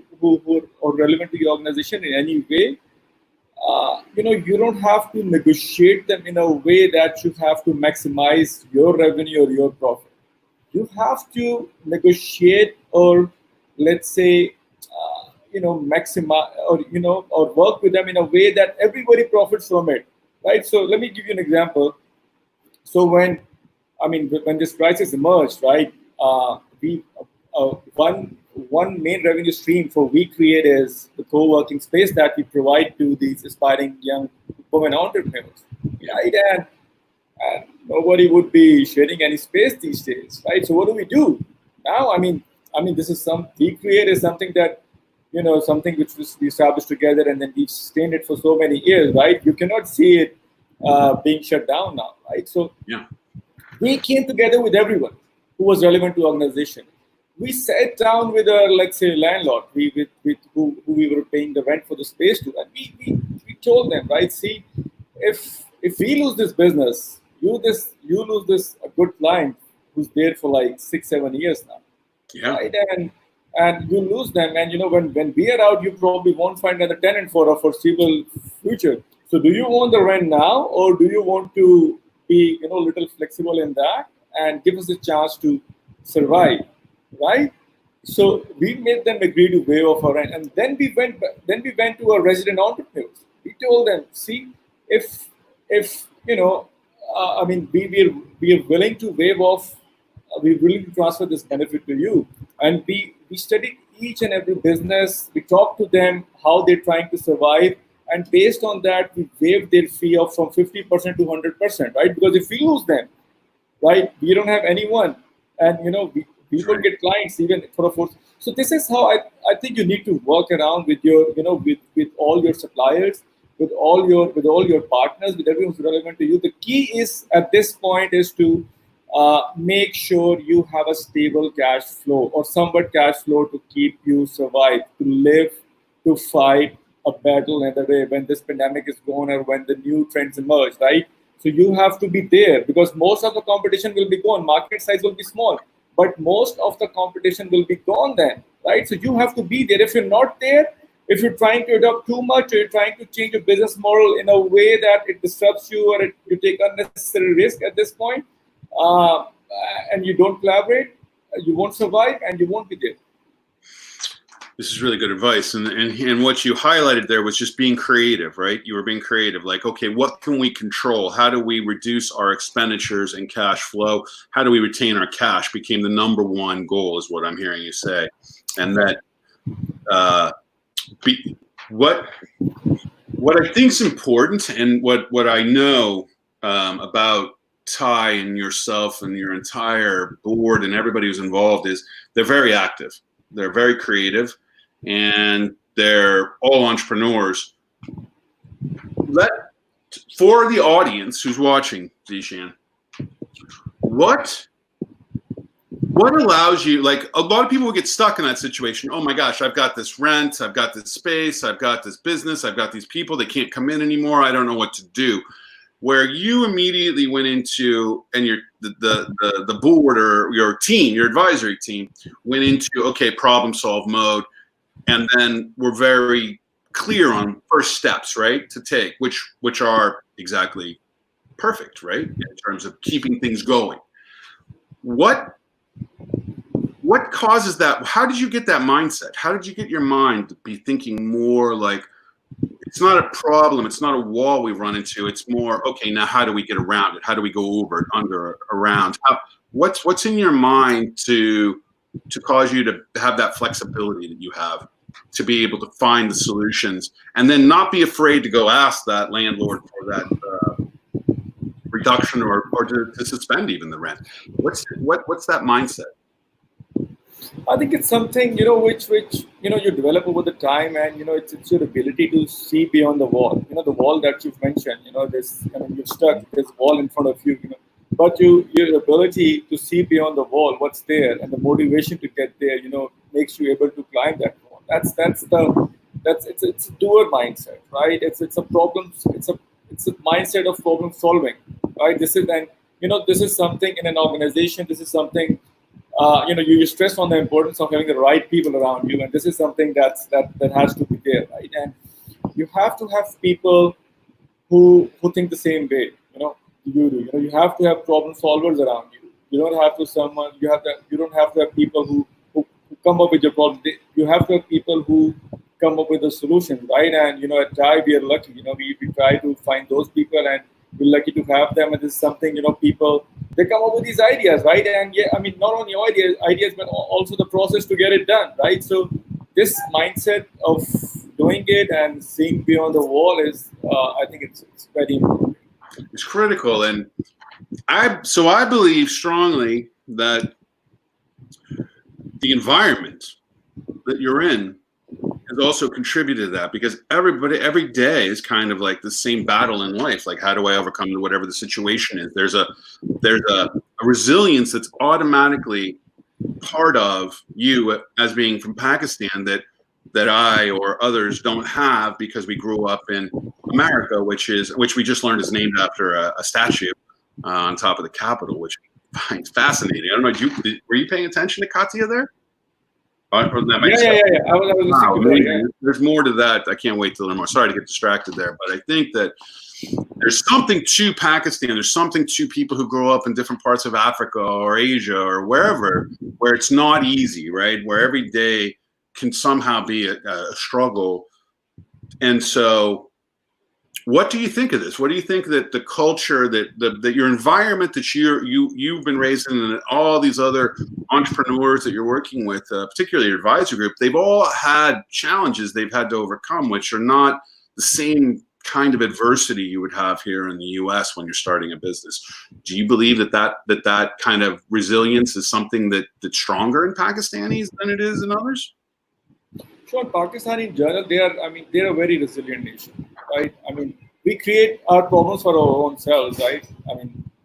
are relevant to your organization in any way, you know, you don't have to negotiate them in a way that you have to maximize your revenue or your profit. You have to negotiate, or let's say, you know, maximize, or, you know, or work with them in a way that everybody profits from it, right? So let me give you an example. So when this crisis emerged, right, one main revenue stream for We Create is the co-working space that we provide to these aspiring young women entrepreneurs, right? And nobody would be sharing any space these days, right? So what do we do now? I mean, this is We Create is something that, you know, something which was we established together, and then we've sustained it for so many years, right? You cannot see it being shut down now, right? So yeah, we came together with everyone who was relevant to organization. We sat down with our, let's say, landlord, with who we were paying the rent for the space to, and we told them, right? See, if we lose this business, you lose this a good client who's there for like 6-7 years now, right? And you lose them, and you know, when we are out, you probably won't find another tenant for a foreseeable future. So do you want the rent now, or do you want to be, you know, a little flexible in that and give us a chance to survive, right? So we made them agree to waive off our rent, and then we went to our resident entrepreneurs. We told them, see, if you know, I mean, we are willing to waive off, we're willing to transfer this benefit to you, and we studied each and every business. We talked to them how they're trying to survive, and based on that, we waived their fee of from 50% to 100%, right? Because if we lose them, right, we don't have anyone, and you know, we don't get clients even for a force. So this is how I think you need to work around with your, you know, with all your suppliers, with all your partners, with everyone who's relevant to you. The key is at this point is to make sure you have a stable cash flow or somewhat cash flow to keep you survive, to live, to fight a battle in the way when this pandemic is gone or when the new trends emerge, right? So you have to be there, because most of the competition will be gone. Market size will be small, but most of the competition will be gone then, right? So you have to be there. If you're not there, if you're trying to adopt too much, or you're trying to change your business model in a way that it disrupts you, or you take unnecessary risk at this point, and you don't collaborate, you won't survive and you won't be there. This is really good advice. And what you highlighted there was just being creative, right? You were being creative, like, okay, what can we control? How do we reduce our expenditures and cash flow? How do we retain our cash became the number one goal, is what I'm hearing you say. And that what I think is important, and what I know about Ty and yourself and your entire board and everybody who's involved is they're very active. They're very creative, and they're all entrepreneurs. For the audience who's watching, Zishan, what allows you, like a lot of people will get stuck in that situation. Oh my gosh, I've got this rent, I've got this space, I've got this business, I've got these people, they can't come in anymore, I don't know what to do. Where you immediately went into, and the board or your team, your advisory team, went into, okay, problem solve mode, and then we're very clear on first steps, right, to take, which are exactly perfect, right, in terms of keeping things going. What causes that? How did you get that mindset? How did you get your mind to be thinking more like, it's not a problem, it's not a wall we run into, it's more, okay, now how do we get around it? How do we go over it, under, around? What's in your mind to cause you to have that flexibility that you have, to be able to find the solutions and then not be afraid to go ask that landlord for that reduction or to suspend even the rent? What's that mindset? I think it's something, which you develop over the time, and it's your ability to see beyond the wall. The wall that you've mentioned. This, you're stuck. There's a wall in front of you. But your ability to see beyond the wall, what's there, and the motivation to get there, makes you able to climb that wall. It's a doer mindset, right? It's a problem. It's a mindset of problem solving, right? This is something in an organization. This is something. You stress on the importance of having the right people around you, and this is something that has to be there, right? And you have to have people who think the same way, you do. You have to have problem solvers around you. You don't have to you don't have to have people who come up with your problem. You have to have people who come up with a solution, right? And at TIE we are lucky. We try to find those people, and we're lucky to have them. And this is something, people, they come up with these ideas, right? And not only ideas, but also the process to get it done, right? So this mindset of doing it and seeing beyond the wall is, I think it's very important. It's critical. And I believe strongly that the environment that you're in has also contributed to that, because every day is kind of like the same battle in life. Like, how do I overcome whatever the situation is? There's a resilience that's automatically part of you as being from Pakistan that I or others don't have, because we grew up in America, which we just learned is named after a statue on top of the Capitol, which I find fascinating. I don't know, were you paying attention to Katia there? Yeah. I was wow, listening to that, yeah. There's more to that. I can't wait to learn more. Sorry to get distracted there, but I think that there's something to Pakistan. There's something to people who grow up in different parts of Africa or Asia or wherever, where it's not easy, right? Where every day can somehow be a struggle. And so, what do you think of this? What do you think that the culture, that your environment that you've been raised in, and all these other entrepreneurs that you're working with, particularly your advisor group, they've all had challenges they've had to overcome, which are not the same kind of adversity you would have here in the U.S. when you're starting a business. Do you believe that kind of resilience is something that's stronger in Pakistanis than it is in others? Sure, Pakistan in general, they're a very resilient nation, right? We create our problems for our own selves, right?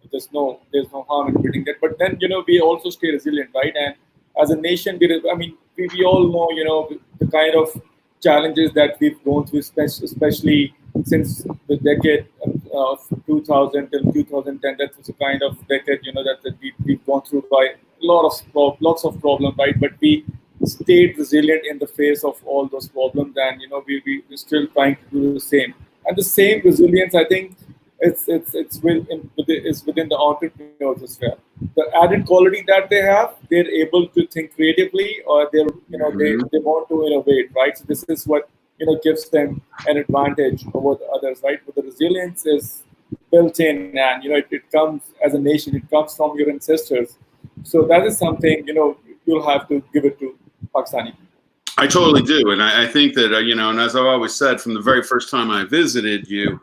There's no harm in admitting that. But then, we also stay resilient, right? And as a nation, we all know, the kind of challenges that we've gone through, especially since the decade of 2000 till 2010. That was a kind of decade, that we've gone through by lots of problems, right? But we stayed resilient in the face of all those problems, and we're still trying to do the same. And the same resilience, I think, it's within the entrepreneurs as well. The added quality that they have, they're able to think creatively, or they want to innovate, right? So this is what gives them an advantage over the others, right? But the resilience is built in, and it comes as a nation. It comes from your ancestors. So that is something you'll have to give it to Pakistani. I totally do, and I think that and as I've always said, from the very first time I visited you,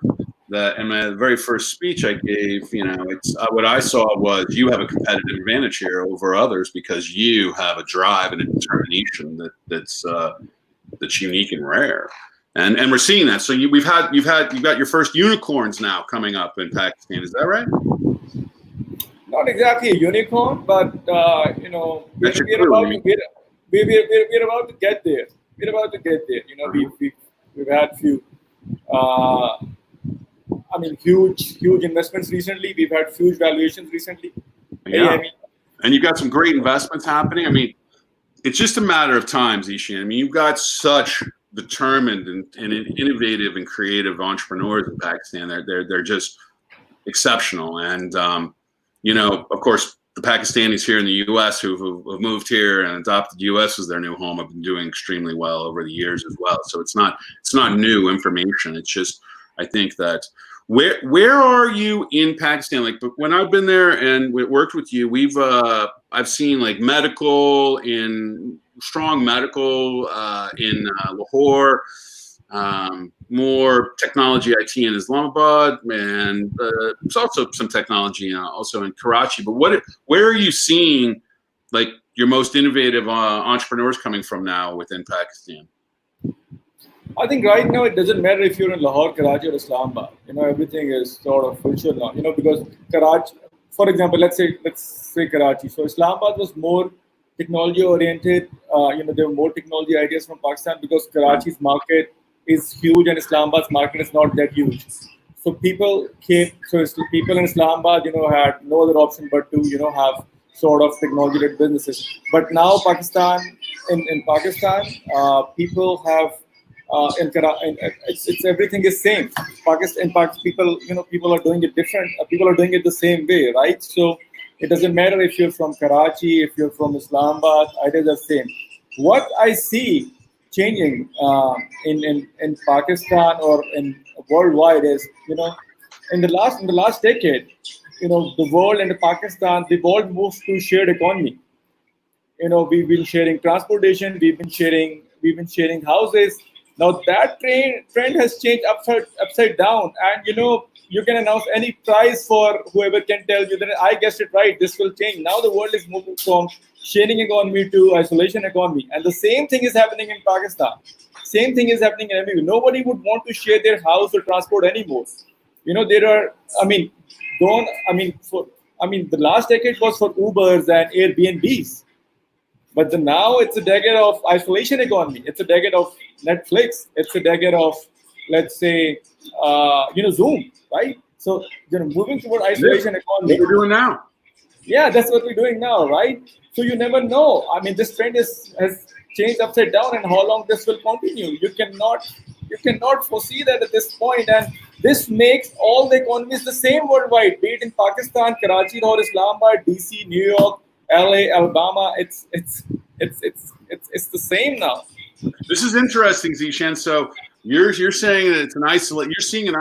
that in my very first speech I gave, it's what I saw was you have a competitive advantage here over others because you have a drive and a determination that's unique and rare. And we're seeing that. So you've got your first unicorns now coming up in Pakistan. Is that right? Not exactly a unicorn, but you know, we're about to get there. We're about to get there. You know, we've had few, I mean, huge investments recently. We've had huge valuations recently. Yeah. And you've got some great investments happening. I mean, it's just a matter of time, Zishan. I mean, you've got such determined and innovative and creative entrepreneurs in Pakistan. They're just exceptional. And you know, of course, the Pakistanis here in the U.S. who've moved here and adopted the U.S. as their new home have been doing extremely well over the years as well. So it's not new information. It's just, I think that where are you in Pakistan? Like, when I've been there and we worked with you, I've seen like strong medical in Lahore. More technology IT in Islamabad, and there's also some technology also in Karachi. But where are you seeing like your most innovative entrepreneurs coming from now within Pakistan? I think right now it doesn't matter if you're in Lahore, Karachi, or Islamabad. You know, everything is sort of virtual now. You know, because Karachi, for example, let's say Karachi. So Islamabad was more technology oriented. You know, there were more technology ideas from Pakistan because Karachi's market is huge and Islamabad's market is not that huge. So people in Islamabad, you know, had no other option but to, you know, have sort of technology-led businesses. But now in Pakistan, people have it's everything is same. People are doing it different. People are doing it the same way, right? So it doesn't matter if you're from Karachi, if you're from Islamabad, ideas are same. What I see changing in Pakistan or in worldwide is, you know, in the last decade, you know, the world and Pakistan, they've all moved to shared economy. You know, we've been sharing transportation, we've been sharing houses. Now that trend has changed upside down, and you know, you can announce any prize for whoever can tell you that I guessed it right. This will change. Now the world is moving from sharing economy to isolation economy, and the same thing is happening in Pakistan. Same thing is happening in everywhere. Nobody would want to share their house or transport anymore. You know, there are. The last decade was for Ubers and Airbnbs. But now it's a decade of isolation economy. It's a decade of Netflix. It's a decade of, let's say, Zoom, right? So, you know, moving toward isolation economy. What we're doing now. Yeah, that's what we're doing now, right? So you never know. I mean, this trend has changed upside down, and how long this will continue. You cannot foresee that at this point, and this makes all the economies the same worldwide, be it in Pakistan, Karachi, or Islamabad, DC, New York, LA, Alabama. It's the same now. This is interesting, Zishan. So you're saying that it's an isolate. You're seeing an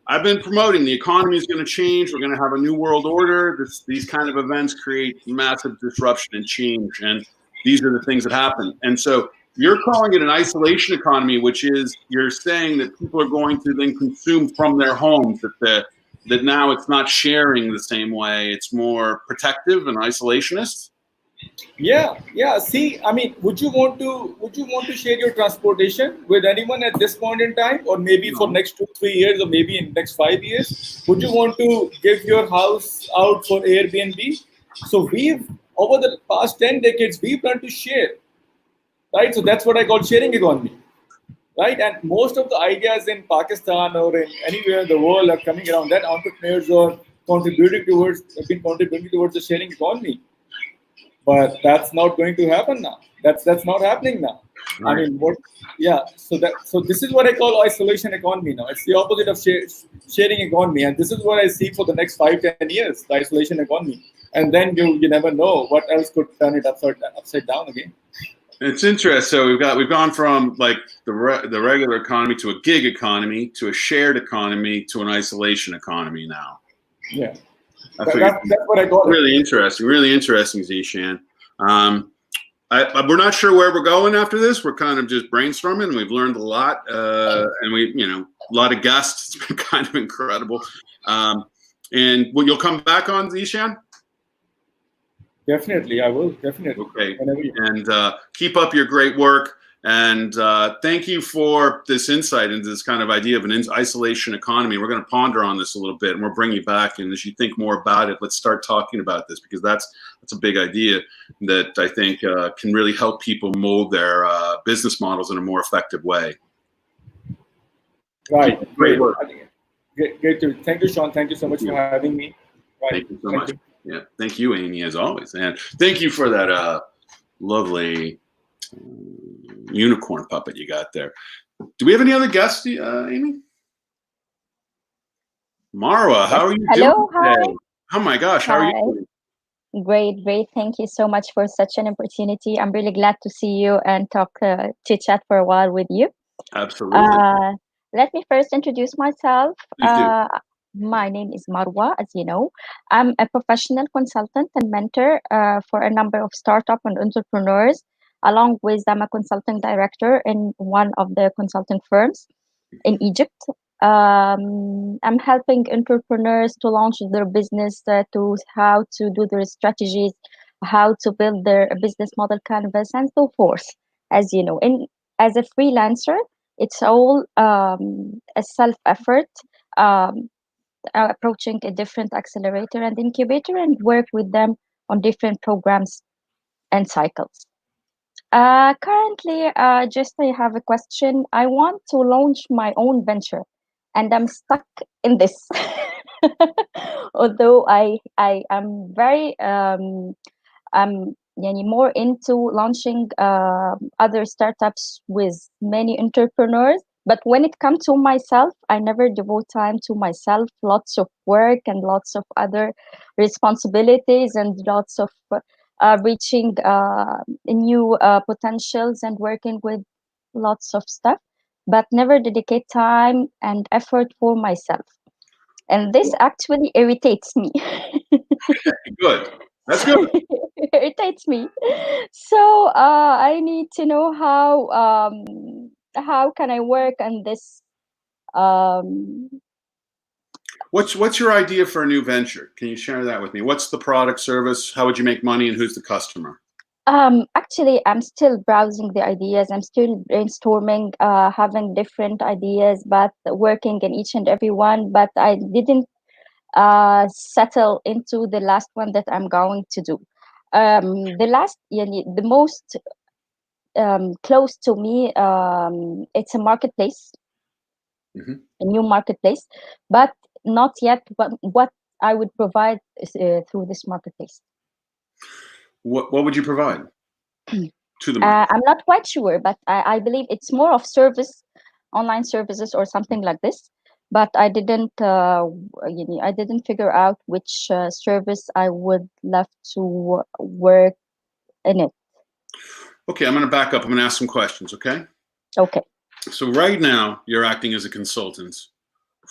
I've been promoting the economy is going to change. We're going to have a new world order. These kind of events create massive disruption and change, and these are the things that happen. And so you're calling it an isolation economy, which is you're saying that people are going to then consume from their homes. That now it's not sharing the same way. It's more protective and isolationist. Yeah. See, I mean, would you want to share your transportation with anyone at this point in time, or maybe for next 2-3 years, or maybe in next 5 years? Would you want to give your house out for Airbnb? So we've over the past 10 decades we've learned to share, right? So that's what I call sharing economy. Right, and most of the ideas in Pakistan or in anywhere in the world are coming around that. Entrepreneurs are contributing towards the sharing economy, but that's not going to happen now. That's not happening now. Right. I mean, what? Yeah. So this is what I call isolation economy now. It's the opposite of sharing economy, and this is what I see for the next 5-10 years: the isolation economy. And then you never know what else could turn it upside down again. It's interesting. So we've gone from like the regular economy to a gig economy to a shared economy to an isolation economy now. Yeah, that's what I call it. Really interesting, Zishan. We're not sure where we're going after this. We're kind of just brainstorming, and we've learned a lot. And a lot of guests. It's been kind of incredible. And you'll come back on, Zishan? Definitely, I will. Definitely. Okay. And keep up your great work. And thank you for this insight into this kind of idea of an isolation economy. We're going to ponder on this a little bit, and we'll bring you back. And as you think more about it, let's start talking about this, because that's a big idea that I think can really help people mold their business models in a more effective way. Right. Great work. Great. Thank you, Sean. Thank you so much for having me. Right. Thank you so much. Yeah. Thank you, Amy, as always. And thank you for that lovely unicorn puppet you got there. Do we have any other guests, Amy? Marwa, how are you doing today? Oh my gosh, how are you doing? Great. Thank you so much for such an opportunity. I'm really glad to see you and talk chit chat for a while with you. Absolutely. Let me first introduce myself. Please do. My name is Marwa, as you know. I'm a professional consultant and mentor for a number of startup and entrepreneurs. Along with, I'm a consulting director in one of the consulting firms in Egypt. I'm helping entrepreneurs to launch their business, to how to do their strategies, how to build their business model canvas, and so forth. As you know, as a freelancer, it's all a self-effort, approaching a different accelerator and incubator and work with them on different programs and cycles. Currently, just I have a question. I want to launch my own venture, and I'm stuck in this. Although I am very I'm more into launching other startups with many entrepreneurs. But when it comes to myself, I never devote time to myself. Lots of work and lots of other responsibilities and lots of reaching new potentials and working with lots of stuff, but never dedicate time and effort for myself. And this actually irritates me. Good. That's good. Irritates me. So I need to know how can I work on this. What's your idea for a new venture? Can you share that with me? What's the product, service? How would you make money, and who's the customer? Actually, I'm still browsing the ideas. I'm still brainstorming, having different ideas, but working in each and every one. But I didn't settle into the last one that I'm going to do. The most close to me, it's a marketplace, a new marketplace, but not yet what I would provide through this marketplace. What would you provide to the market? I'm not quite sure, but I believe it's more of service, online services or something like this. But I didn't figure out which service I would love to work in it. Okay, I'm going to back up. I'm going to ask some questions, okay? Okay. So right now, you're acting as a consultant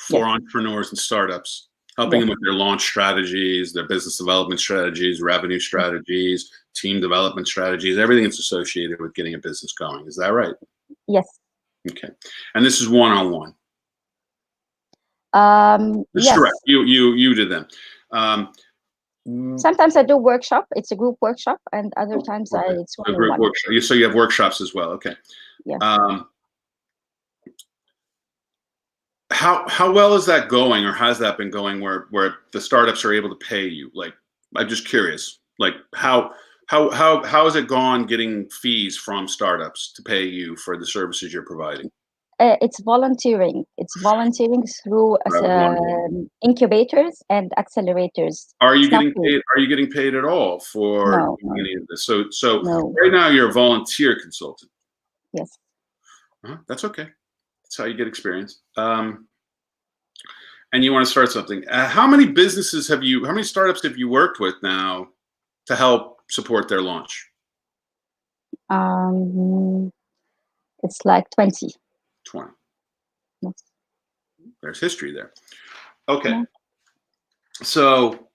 for entrepreneurs and startups, helping them with their launch strategies, their business development strategies, revenue strategies, team development strategies, everything that's associated with getting a business going. Is that right? Yes. Okay. And this is one-on-one. Yes. Correct. You did them. Sometimes I do workshop. It's a group workshop, and other times it's a group workshop. So you have workshops as well. Okay. Yeah. How well is that going, or has that been going, where the startups are able to pay you? Like, I'm just curious. Like, how has it gone getting fees from startups to pay you for the services you're providing? It's volunteering. It's volunteering through incubators and accelerators. Are you getting paid? Are you getting paid at all for any of this? So right now you're a volunteer consultant. Yes. That's okay. That's how you get experience. And you want to start something. How many startups have you worked with now to help support their launch? It's like 20. 20. Yes. There's history there. Okay. Yeah. So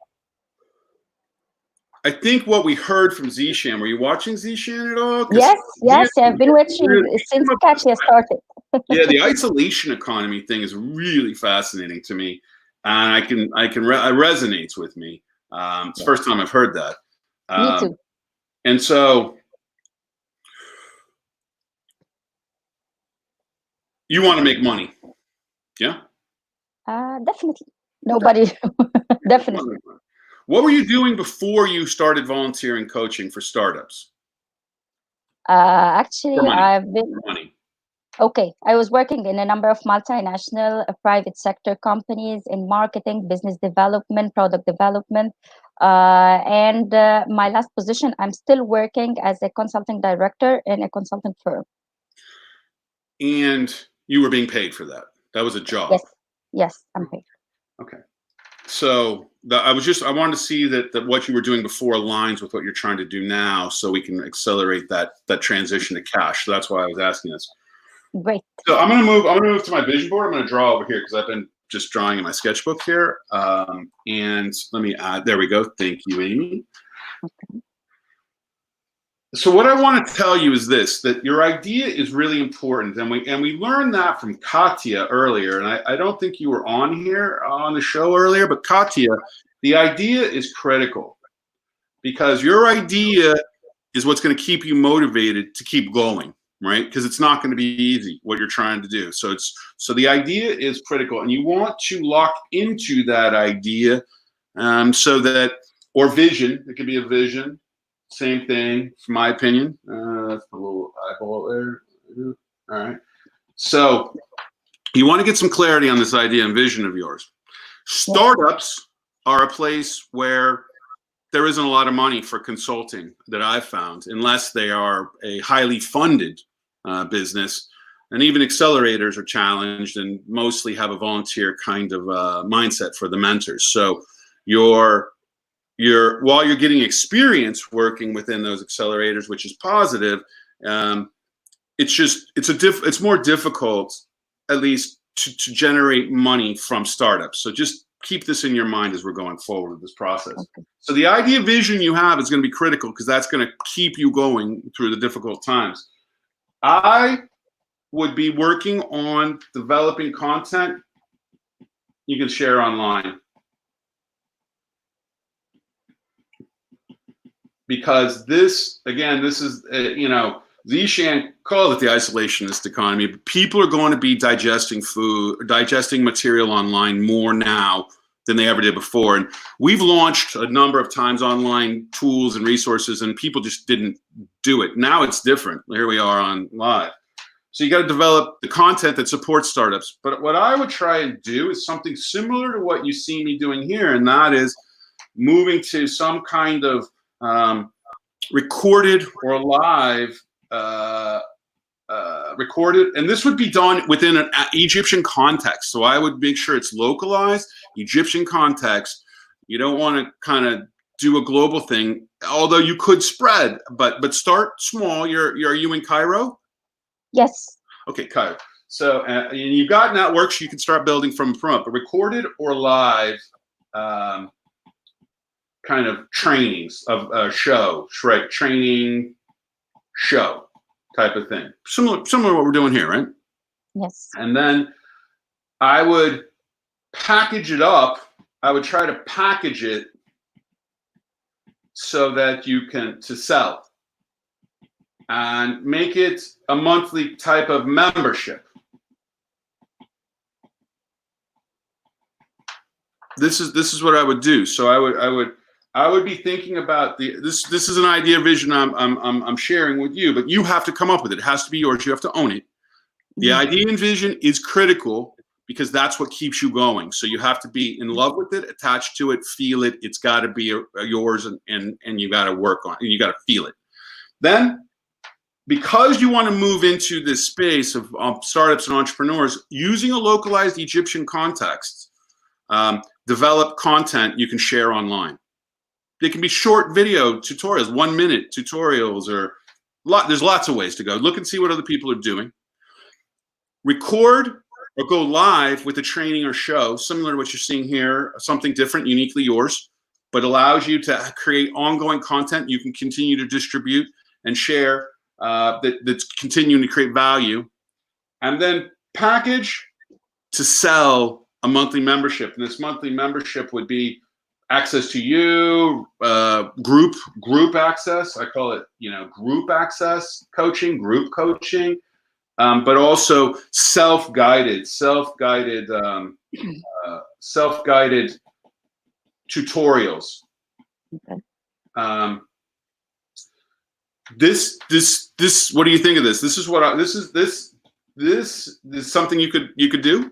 I think what we heard from Zishan, were you watching Zishan at all? Yes, I've been watching since Katia started. Yeah, the isolation economy thing is really fascinating to me, and it resonates with me. It's the first time I've heard that. Me too. And so, You want to make money. Yeah? Definitely. Nobody. Definitely. What were you doing before you started volunteering coaching for startups? Actually, For money. I've been For money. okay. I was working in a number of multinational private sector companies in marketing, business development, product development. And my last position, I'm still working as a consulting director in a consulting firm. And you were being paid for that. That was a job. Yes. Yes, I'm paid. Okay. So I wanted to see that what you were doing before aligns with what you're trying to do now, so we can accelerate that transition to cash. So that's why I was asking this. Great. So I'm gonna move to my vision board. I'm gonna draw over here because I've been just drawing in my sketchbook here. And let me add. There we go. Thank you, Amy. Okay. So what I want to tell you is this: that your idea is really important, and we learned that from Katia earlier. And I don't think you were on here on the show earlier, but Katia, the idea is critical because your idea is what's going to keep you motivated to keep going, right? Because it's not going to be easy what you're trying to do. So the idea is critical, and you want to lock into that idea, so that, or vision. It could be a vision. Same thing, from my opinion. That's a little eyeball there. All right. So you want to get some clarity on this idea and vision of yours. Startups are a place where there isn't a lot of money for consulting that I've found, unless they are a highly funded business. And even accelerators are challenged and mostly have a volunteer kind of mindset for the mentors. So while you're getting experience working within those accelerators, which is positive, it's more difficult, at least to generate money from startups. So just keep this in your mind as we're going forward with this process. Okay. So the idea vision you have is going to be critical because that's going to keep you going through the difficult times. I would be working on developing content you can share online. Because this is, Zishan called it the isolationist economy. People are going to be digesting material online more now than they ever did before. And we've launched a number of times online tools and resources, and people just didn't do it. Now it's different. Here we are on live. So you got to develop the content that supports startups. But what I would try and do is something similar to what you see me doing here, and that is moving to some kind of recorded or live, recorded, and this would be done within an Egyptian context. So I would make sure it's localized, Egyptian context. You don't want to kind of do a global thing, although you could spread, but start small. Are you in Cairo? Yes. Okay, Cairo. So and you've got networks you can start building from up, but recorded or live. Kind of trainings of a show, right? Training show type of thing. Similar to what we're doing here, right? Yes. And then I would package it up. I would try to package it so that you can sell and make it a monthly type of membership. This is what I would do. So I would be thinking about this is an idea vision I'm sharing with you, but you have to come up with it. It has to be yours. You have to own it. The idea and vision is critical because that's what keeps you going. So you have to be in love with it, attached to it, feel it. It's got to be yours, and you got to work on it. You got to feel it. Then, because you want to move into this space of startups and entrepreneurs, using a localized Egyptian context, develop content you can share online. They can be short video tutorials, 1-minute tutorials, or there's lots of ways to go. Look and see what other people are doing. Record or go live with a training or show, similar to what you're seeing here, something different, uniquely yours, but allows you to create ongoing content you can continue to distribute and share that's continuing to create value. And then package to sell a monthly membership. And this monthly membership would be access to you, group access. I call it, group access coaching, group coaching, but also self-guided tutorials. Okay. This. What do you think of this? This is what this is something you could do.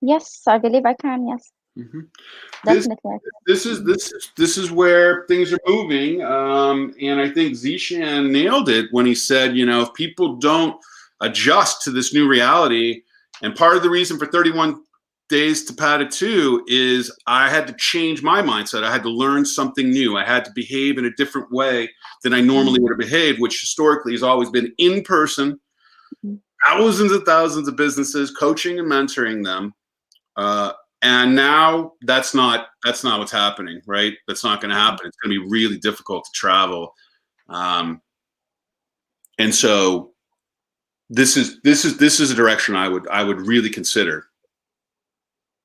Yes, I believe I can. Yes, Mm-hmm. definitely. This is where things are moving, and I think Zishan nailed it when he said, if people don't adjust to this new reality, and part of the reason for 31 Days to Pad 2 is I had to change my mindset. I had to learn something new. I had to behave in a different way than I normally would have behaved, which historically has always been in person, thousands and thousands of businesses, coaching and mentoring them. And now that's not what's happening, right? That's not going to happen. It's going to be really difficult to travel, and so this is a direction I would really consider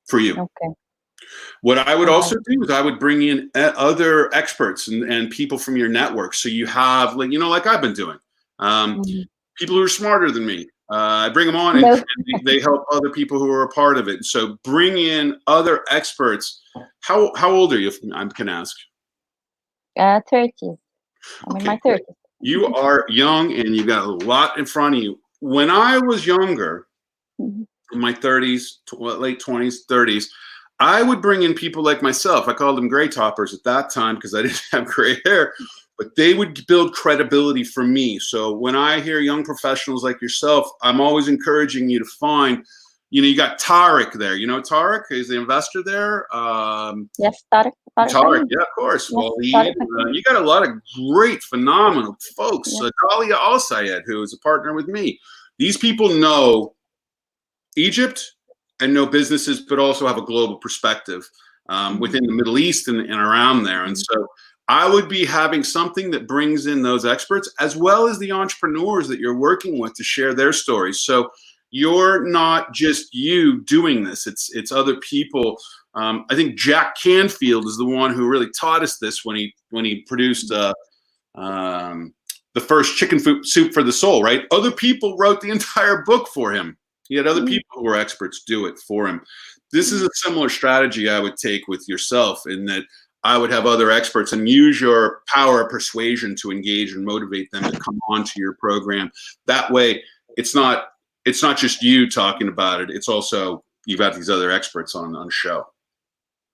for you. Okay. What I would also do is I would bring in other experts and people from your network, so you have like I've been doing, people who are smarter than me. I bring them on and they help other people who are a part of it. So bring in other experts. How old are you, if I can ask? 30s. I'm in my 30s. You are young and you've got a lot in front of you. When I was younger, in my 30s, late 20s, 30s, I would bring in people like myself. I called them gray toppers at that time because I didn't have gray hair. But they would build credibility for me. So when I hear young professionals like yourself, I'm always encouraging you to find, you got Tariq there. Tariq is the investor there. Yes, Tariq, yeah, of course. Yes, you got a lot of great, phenomenal folks. Yes. Dalia Al-Sayed, who is a partner with me. These people know Egypt and know businesses, but also have a global perspective within the Middle East and around there. And so I would be having something that brings in those experts as well as the entrepreneurs that you're working with to share their stories. So you're not just you doing this, it's other people. I think Jack Canfield is the one who really taught us this when he produced the first Chicken Soup for the Soul, right? Other people wrote the entire book for him. He had other people who were experts do it for him. This is a similar strategy I would take with yourself, in that I would have other experts and use your power of persuasion to engage and motivate them to come onto your program. That way, it's not just you talking about it. It's also you've got these other experts on the show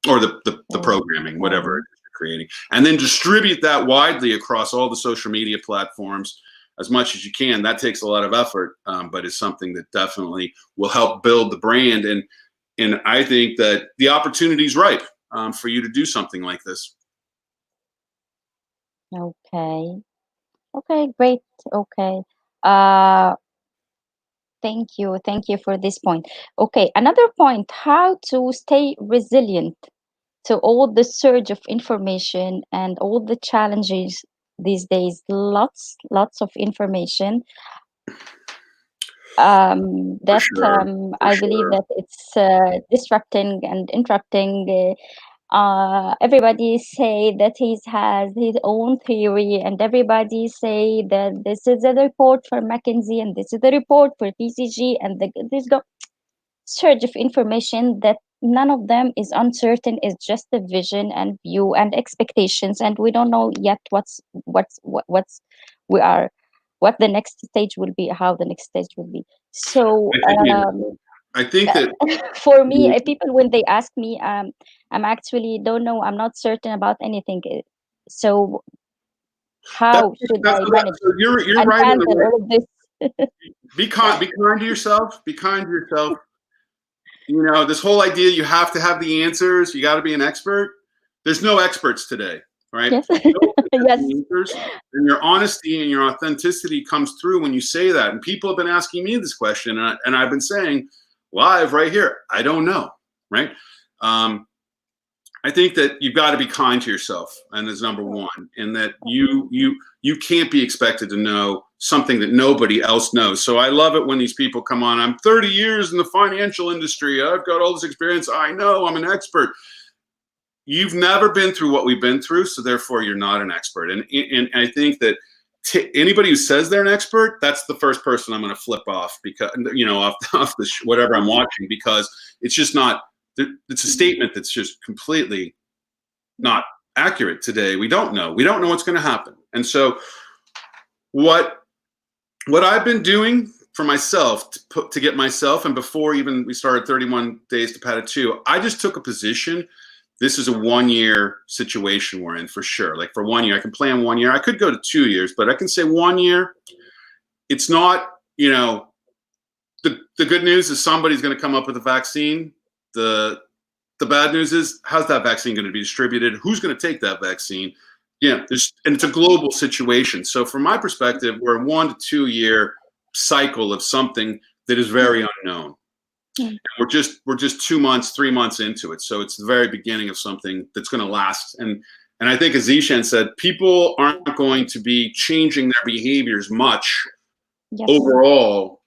or the programming, whatever it is you're creating, and then distribute that widely across all the social media platforms as much as you can. That takes a lot of effort, but it's something that definitely will help build the brand. And I think that the opportunity is ripe for you to do something like this. Okay, great. Okay. Thank you for this point. Okay, another point: how to stay resilient to all the surge of information and all the challenges these days. Lots of information. That I believe that it's disrupting and interrupting. Everybody say that he has his own theory, and everybody say that this is a report for McKinsey and this is the report for PCG, and there's the surge of information that none of them is uncertain. It's just a vision and view and expectations, and we don't know yet what the next stage will be, how the next stage will be. So I think that for me, people, when they ask me, I'm actually don't know, I'm not certain about anything. So how should I manage you're and right handle all of this? Be kind to yourself. Be kind to yourself. This whole idea you have to have the answers, you got to be an expert. There's no experts today, right? Yes. Yes. And your honesty and your authenticity comes through when you say that. And people have been asking me this question, and I've been saying live right here, I don't know, right? I think that you've got to be kind to yourself, and that's number one. And that you can't be expected to know something that nobody else knows. So I love it when these people come on. I'm 30 years in the financial industry. I've got all this experience. I know I'm an expert. You've never been through what we've been through, so therefore you're not an expert. And I think that anybody who says they're an expert, that's the first person I'm going to flip off, because, you know, off the whatever I'm watching, because it's just not, it's a statement that's just completely not accurate today. We don't know what's going to happen. And so what I've been doing for myself to get myself, and before even we started 31 Days to Pad 2, I just took a position. This is a 1 year situation we're in, for sure. Like, for 1 year, I can plan 1 year. I could go to 2 years, but I can say 1 year. It's not, you know, the good news is somebody's going to come up with a vaccine. The bad news is, how's that vaccine going to be distributed? Who's going to take that vaccine? Yeah, and it's a global situation. So from my perspective, we're a 1 to 2 year cycle of something that is very unknown. And we're just 2 months, 3 months into it. So it's the very beginning of something that's going to last. And I think, as Zishan said, people aren't going to be changing their behaviors much overall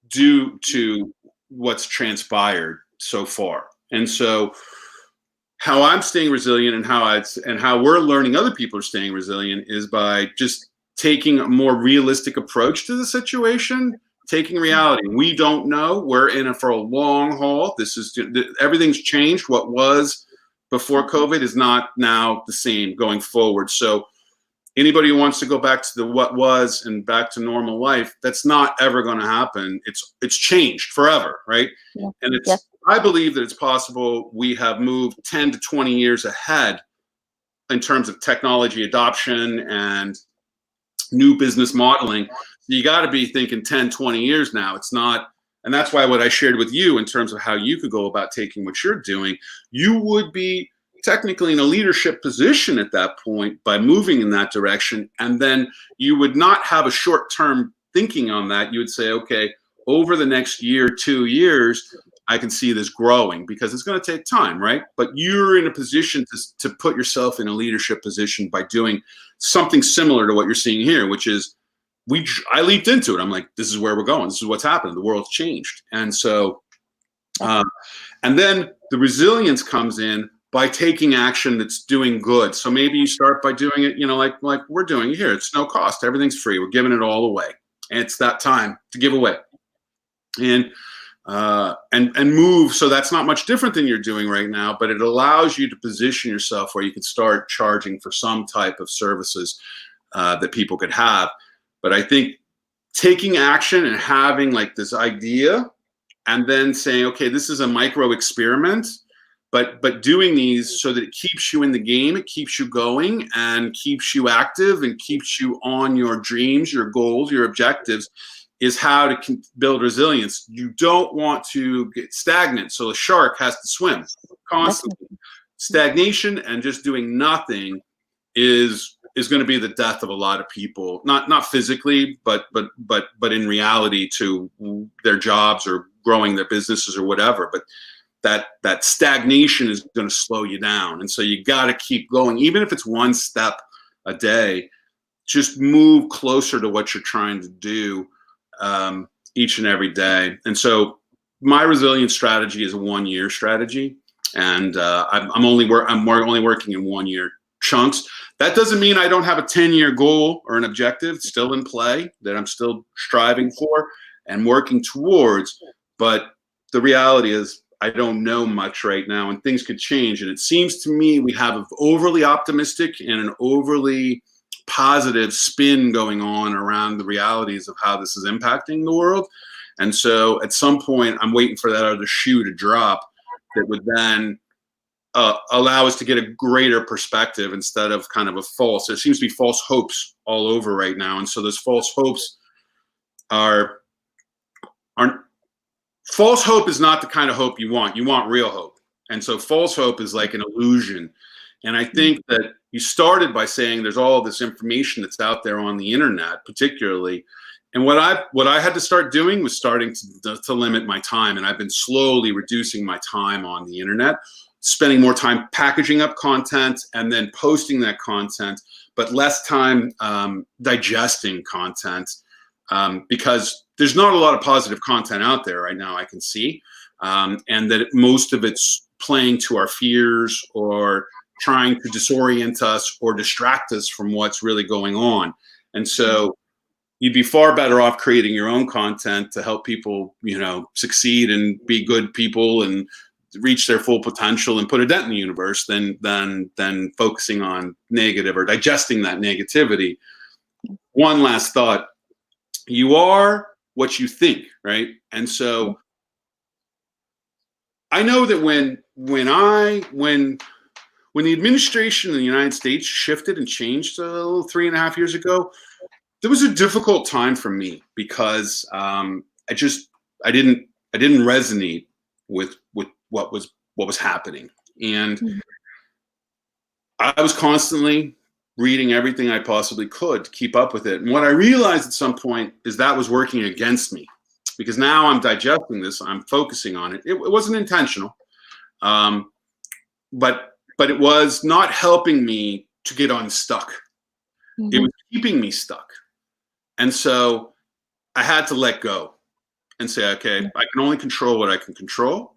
due to what's transpired so far. And so how I'm staying resilient, and how we're learning other people are staying resilient, is by just taking a more realistic approach to the situation. Taking reality. We don't know. We're in it for a long haul. Everything's changed. What was before COVID is not now the same going forward. So anybody who wants to go back to what was and back to normal life, that's not ever going to happen. It's changed forever, right? Yeah. And I believe that it's possible we have moved 10 to 20 years ahead in terms of technology adoption and new business modeling. You got to be thinking 10, 20 years now. It's not, and that's why what I shared with you in terms of how you could go about taking what you're doing, you would be technically in a leadership position at that point by moving in that direction. And then you would not have a short-term thinking on that. You would say, okay, over the next year, 2 years, I can see this growing, because it's going to take time, right? But you're in a position to put yourself in a leadership position by doing something similar to what you're seeing here, which is, I leaped into it. I'm like, this is where we're going. This is what's happening. The world's changed. And so, and then the resilience comes in by taking action that's doing good. So maybe you start by doing it, you know, like we're doing here. It's no cost. Everything's free. We're giving it all away. And it's that time to give away. And move. So that's not much different than you're doing right now, but it allows you to position yourself where you can start charging for some type of services that people could have. But I think taking action and having like this idea, and then saying, okay, this is a micro experiment, but doing these so that it keeps you in the game, it keeps you going and keeps you active and keeps you on your dreams, your goals, your objectives, is how to build resilience. You don't want to get stagnant. So a shark has to swim constantly. Stagnation and just doing nothing is going to be the death of a lot of people. Not physically, but in reality, to their jobs or growing their businesses or whatever. But that stagnation is going to slow you down. And so you got to keep going, even if it's one step a day. Just move closer to what you're trying to do each and every day. And so my resilience strategy is a 1 year strategy, and I'm only working in 1 year chunks. That doesn't mean I don't have a 10-year goal or an objective still in play that I'm still striving for and working towards. But the reality is I don't know much right now, and things could change. And it seems to me we have an overly optimistic and an overly positive spin going on around the realities of how this is impacting the world. And so at some point, I'm waiting for that other shoe to drop that would then allow us to get a greater perspective instead of kind of there seems to be false hopes all over right now. And so those false hopes false hope is not the kind of hope you want. You want real hope. And so false hope is like an illusion. And I think that you started by saying there's all this information that's out there on the internet, particularly. And what I had to start doing was starting to limit my time. And I've been slowly reducing my time on the internet, spending more time packaging up content and then posting that content, but less time digesting content, because there's not a lot of positive content out there right now I can see. And that most of it's playing to our fears or trying to disorient us or distract us from what's really going on. And so you'd be far better off creating your own content to help people, succeed and be good people and reach their full potential and put a dent in the universe than focusing on negative or digesting that negativity. One last thought. You are what you think, right? And so I know that when the administration in the United States shifted and changed 3.5 years ago, there was a difficult time for me because I didn't resonate with what was happening, and I was constantly reading everything I possibly could to keep up with it. And what I realized at some point is that was working against me, because now I'm digesting this, I'm focusing on it. It wasn't intentional, but it was not helping me to get unstuck. It was keeping me stuck. And so I had to let go and say, okay, I can only control what I can control.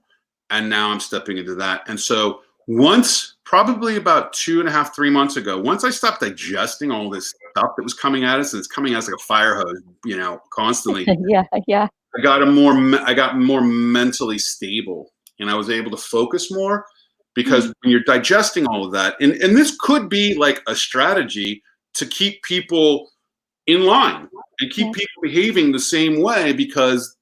And now I'm stepping into that. And so once, probably about 2.5, 3 months ago, once I stopped digesting all this stuff that was coming at us, and it's coming at us like a fire hose, constantly. Yeah. I got more mentally stable, and I was able to focus more, because when you're digesting all of that, and this could be like a strategy to keep people in line and keep people behaving the same way, because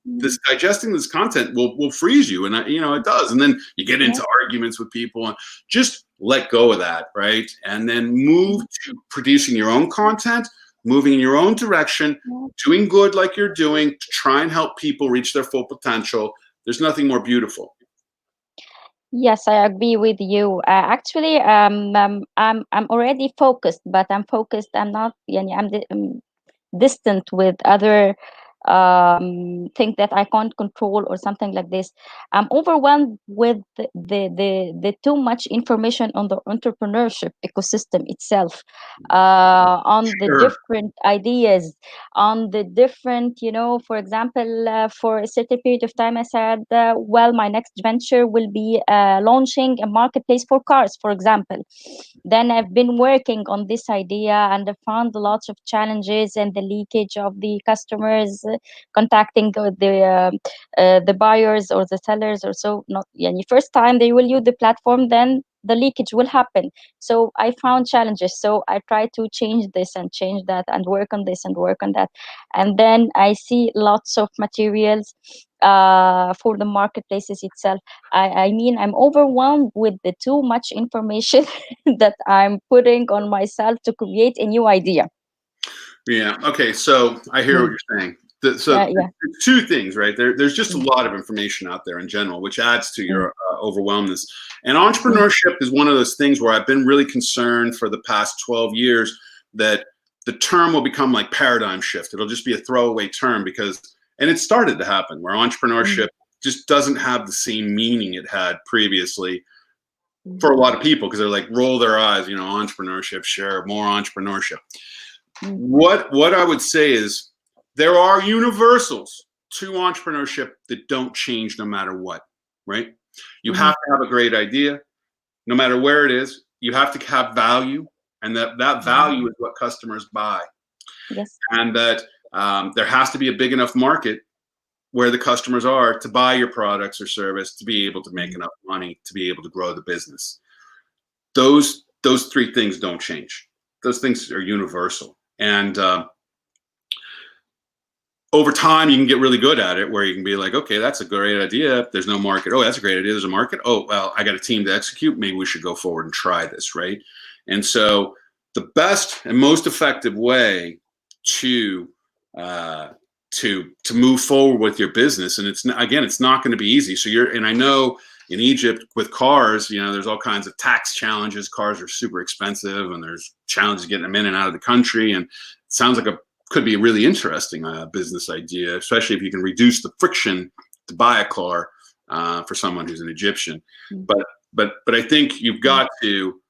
digesting this content will freeze you, and it does. And then you get into arguments with people, and just let go of that, right? And then move to producing your own content, moving in your own direction, doing good like you're doing, to try and help people reach their full potential. There's nothing more beautiful. Yes, I agree with you. Actually, I'm already focused, but I'm focused. I'm not. I'm distant with other things that I can't control or something like this. I'm overwhelmed with the too much information on the entrepreneurship ecosystem itself, on the different ideas, on the different, for example, for a certain period of time, I said, well, my next venture will be launching a marketplace for cars, for example. Then I've been working on this idea, and I found lots of challenges and the leakage of the customers contacting the buyers or the sellers, or so. Not first time they will use the platform, then the leakage will happen. So I found challenges. So I try to change this and change that and work on this and work on that. And then I see lots of materials for the marketplaces itself. I mean, I'm overwhelmed with the too much information that I'm putting on myself to create a new idea. Yeah. Okay. So I hear what you're saying. Two things, right? There's just a lot of information out there in general, which adds to your overwhelmness. And entrepreneurship is one of those things where I've been really concerned for the past 12 years that the term will become like paradigm shift. It'll just be a throwaway term, and it started to happen, where entrepreneurship just doesn't have the same meaning it had previously for a lot of people, because they're like, roll their eyes, entrepreneurship, sure, more entrepreneurship. What I would say is, there are universals to entrepreneurship that don't change no matter what, right? You have to have a great idea, no matter where it is. You have to have value, and that value is what customers buy. Yes. And that there has to be a big enough market where the customers are to buy your products or service, to be able to make enough money, to be able to grow the business. Those three things don't change. Those things are universal. And over time, you can get really good at it, where you can be like, okay, that's a great idea. There's no market. Oh, that's a great idea. There's a market. Oh, well, I got a team to execute. Maybe we should go forward and try this, right? And so the best and most effective way to move forward with your business, and it's not going to be easy. So and I know in Egypt with cars, there's all kinds of tax challenges. Cars are super expensive, and there's challenges getting them in and out of the country. And it sounds like could be a really interesting business idea, especially if you can reduce the friction to buy a car for someone who's an Egyptian. But I think you've got to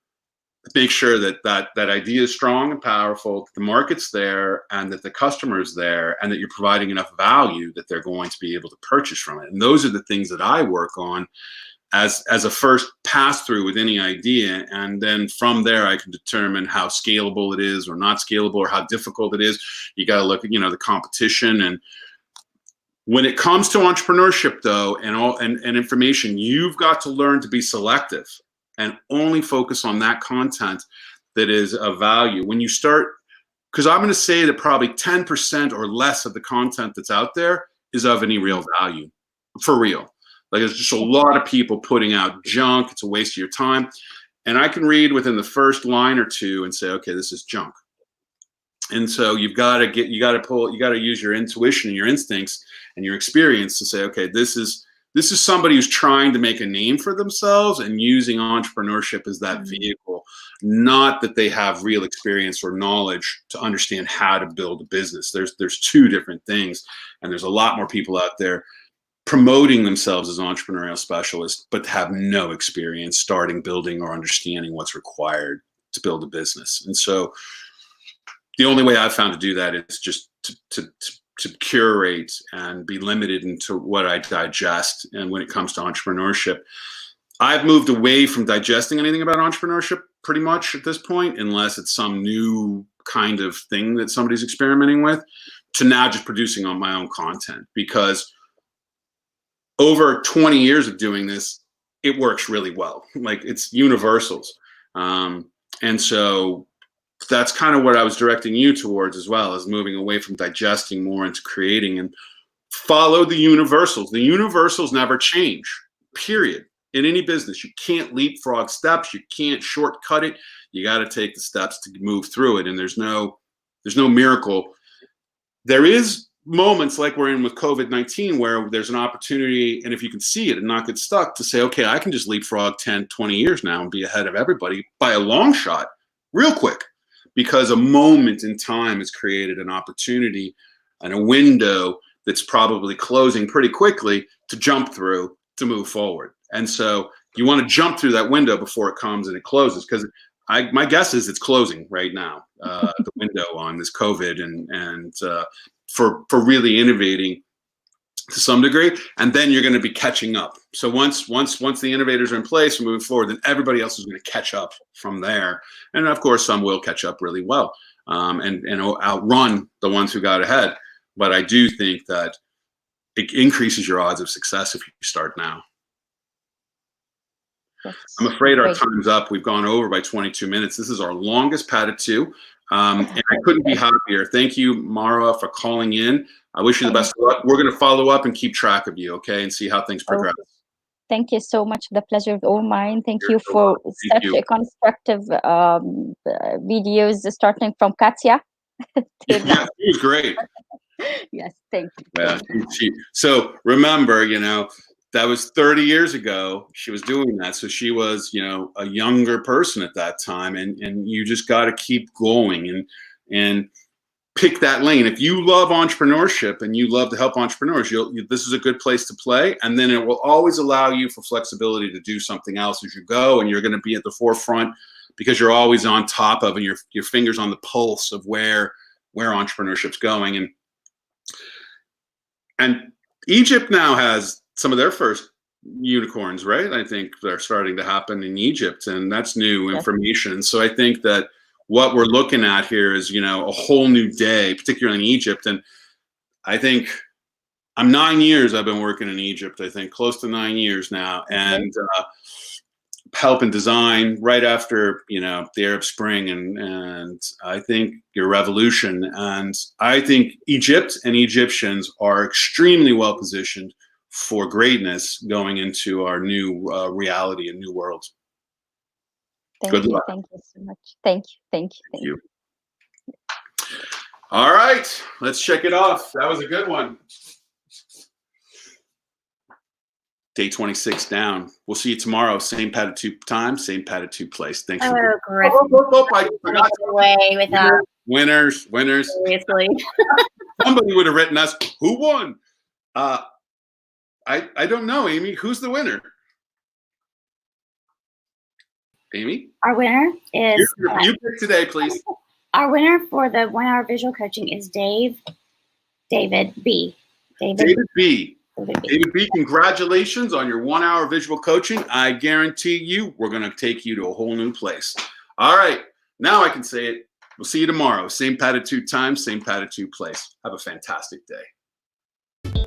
make sure that idea is strong and powerful, that the market's there, and that the customer's there, and that you're providing enough value that they're going to be able to purchase from it. And those are the things that I work on as a first pass through with any idea, and then from there I can determine how scalable it is or not scalable, or how difficult it is. You got to look at, you know, the competition. And when it comes to entrepreneurship though, and information, you've got to learn to be selective and only focus on that content that is of value. When you start, because I'm going to say that probably 10% or less of the content that's out there is of any real value, for real. Like, there's just a lot of people putting out junk. It's a waste of your time. And I can read within the first line or two and say, okay, this is junk. And so you got to use your intuition and your instincts and your experience to say, okay, this is somebody who's trying to make a name for themselves and using entrepreneurship as that vehicle, not that they have real experience or knowledge to understand how to build a business. There's two different things, and there's a lot more people out there promoting themselves as entrepreneurial specialists, but have no experience starting, building, or understanding what's required to build a business. And so the only way I've found to do that is just to curate and be limited into what I digest. And when it comes to entrepreneurship, I've moved away from digesting anything about entrepreneurship pretty much at this point, unless it's some new kind of thing that somebody's experimenting with, to now just producing on my own content. Because over 20 years of doing this, it works really well. Like, it's universals. And so that's kind of what I was directing you towards as well, as moving away from digesting more into creating, and follow the universals. The universals never change, period. In any business, you can't leapfrog steps. You can't shortcut it. You got to take the steps to move through it. And there's no miracle. There is moments like we're in with COVID-19 where there's an opportunity, and if you can see it and not get stuck, to say, okay, I can just leapfrog 10, 20 years now and be ahead of everybody by a long shot, real quick, because a moment in time has created an opportunity and a window that's probably closing pretty quickly to jump through to move forward. And so you want to jump through that window before it comes and it closes, because my guess is it's closing right now, the window on this COVID, and for really innovating to some degree. And then you're going to be catching up. So once the innovators are in place and moving forward, then everybody else is going to catch up from there. And of course, some will catch up really well, and outrun the ones who got ahead. But I do think that it increases your odds of success if you start now. I'm afraid our time's up. We've gone over by 22 minutes. This is our longest Padded 2. And I couldn't be happier. Thank you, Mara, for calling in. I wish you the best of luck. We're going to follow up and keep track of you, okay, and see how things progress. Thank you so much. The pleasure is all mine. Thank you for such a constructive videos, starting from Katia. Yeah, it was great. Yes, thank you. Yeah, so remember, that was 30 years ago. She was doing that. So she was, a younger person at that time. And you just got to keep going and pick that lane. If you love entrepreneurship and you love to help entrepreneurs, this is a good place to play. And then it will always allow you for flexibility to do something else as you go. And you're going to be at the forefront because you're always on top of, and your fingers on the pulse of where entrepreneurship's going. And Egypt now has some of their first unicorns, right? I think they're starting to happen in Egypt, and that's new information. So I think that what we're looking at here is, a whole new day, particularly in Egypt. And I think I'm 9 years I've been working in Egypt, I think close to 9 years now, and helping design right after, the Arab Spring and I think your revolution. And I think Egypt and Egyptians are extremely well positioned for greatness going into our new reality and new world. Thank you. Thank you so much. Thank you. All right, let's check it off. That was a good one. Day 26 down. We'll see you tomorrow. Same Padded 2 time, same Padded 2 place. Thanks. Griffin. I forgot away with that. Winners. Seriously. Somebody would have written us. Who won? I don't know, Amy. Who's the winner? Amy? Our winner is... You pick today, please. Our winner for the 1 hour visual coaching is David B. David B. David B, congratulations on your 1 hour visual coaching. I guarantee you, we're going to take you to a whole new place. All right. Now I can say it. We'll see you tomorrow. Same Patitude time, same Patitude place. Have a fantastic day.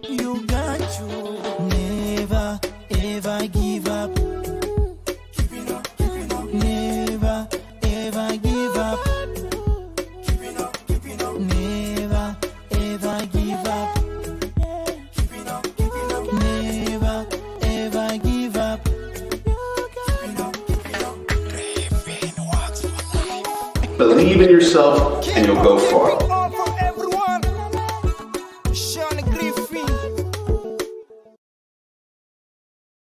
You got to never ever give up. Never ever give up. Never ever give up. Never ever give up. Believe in yourself and you'll go far. All for everyone. Sean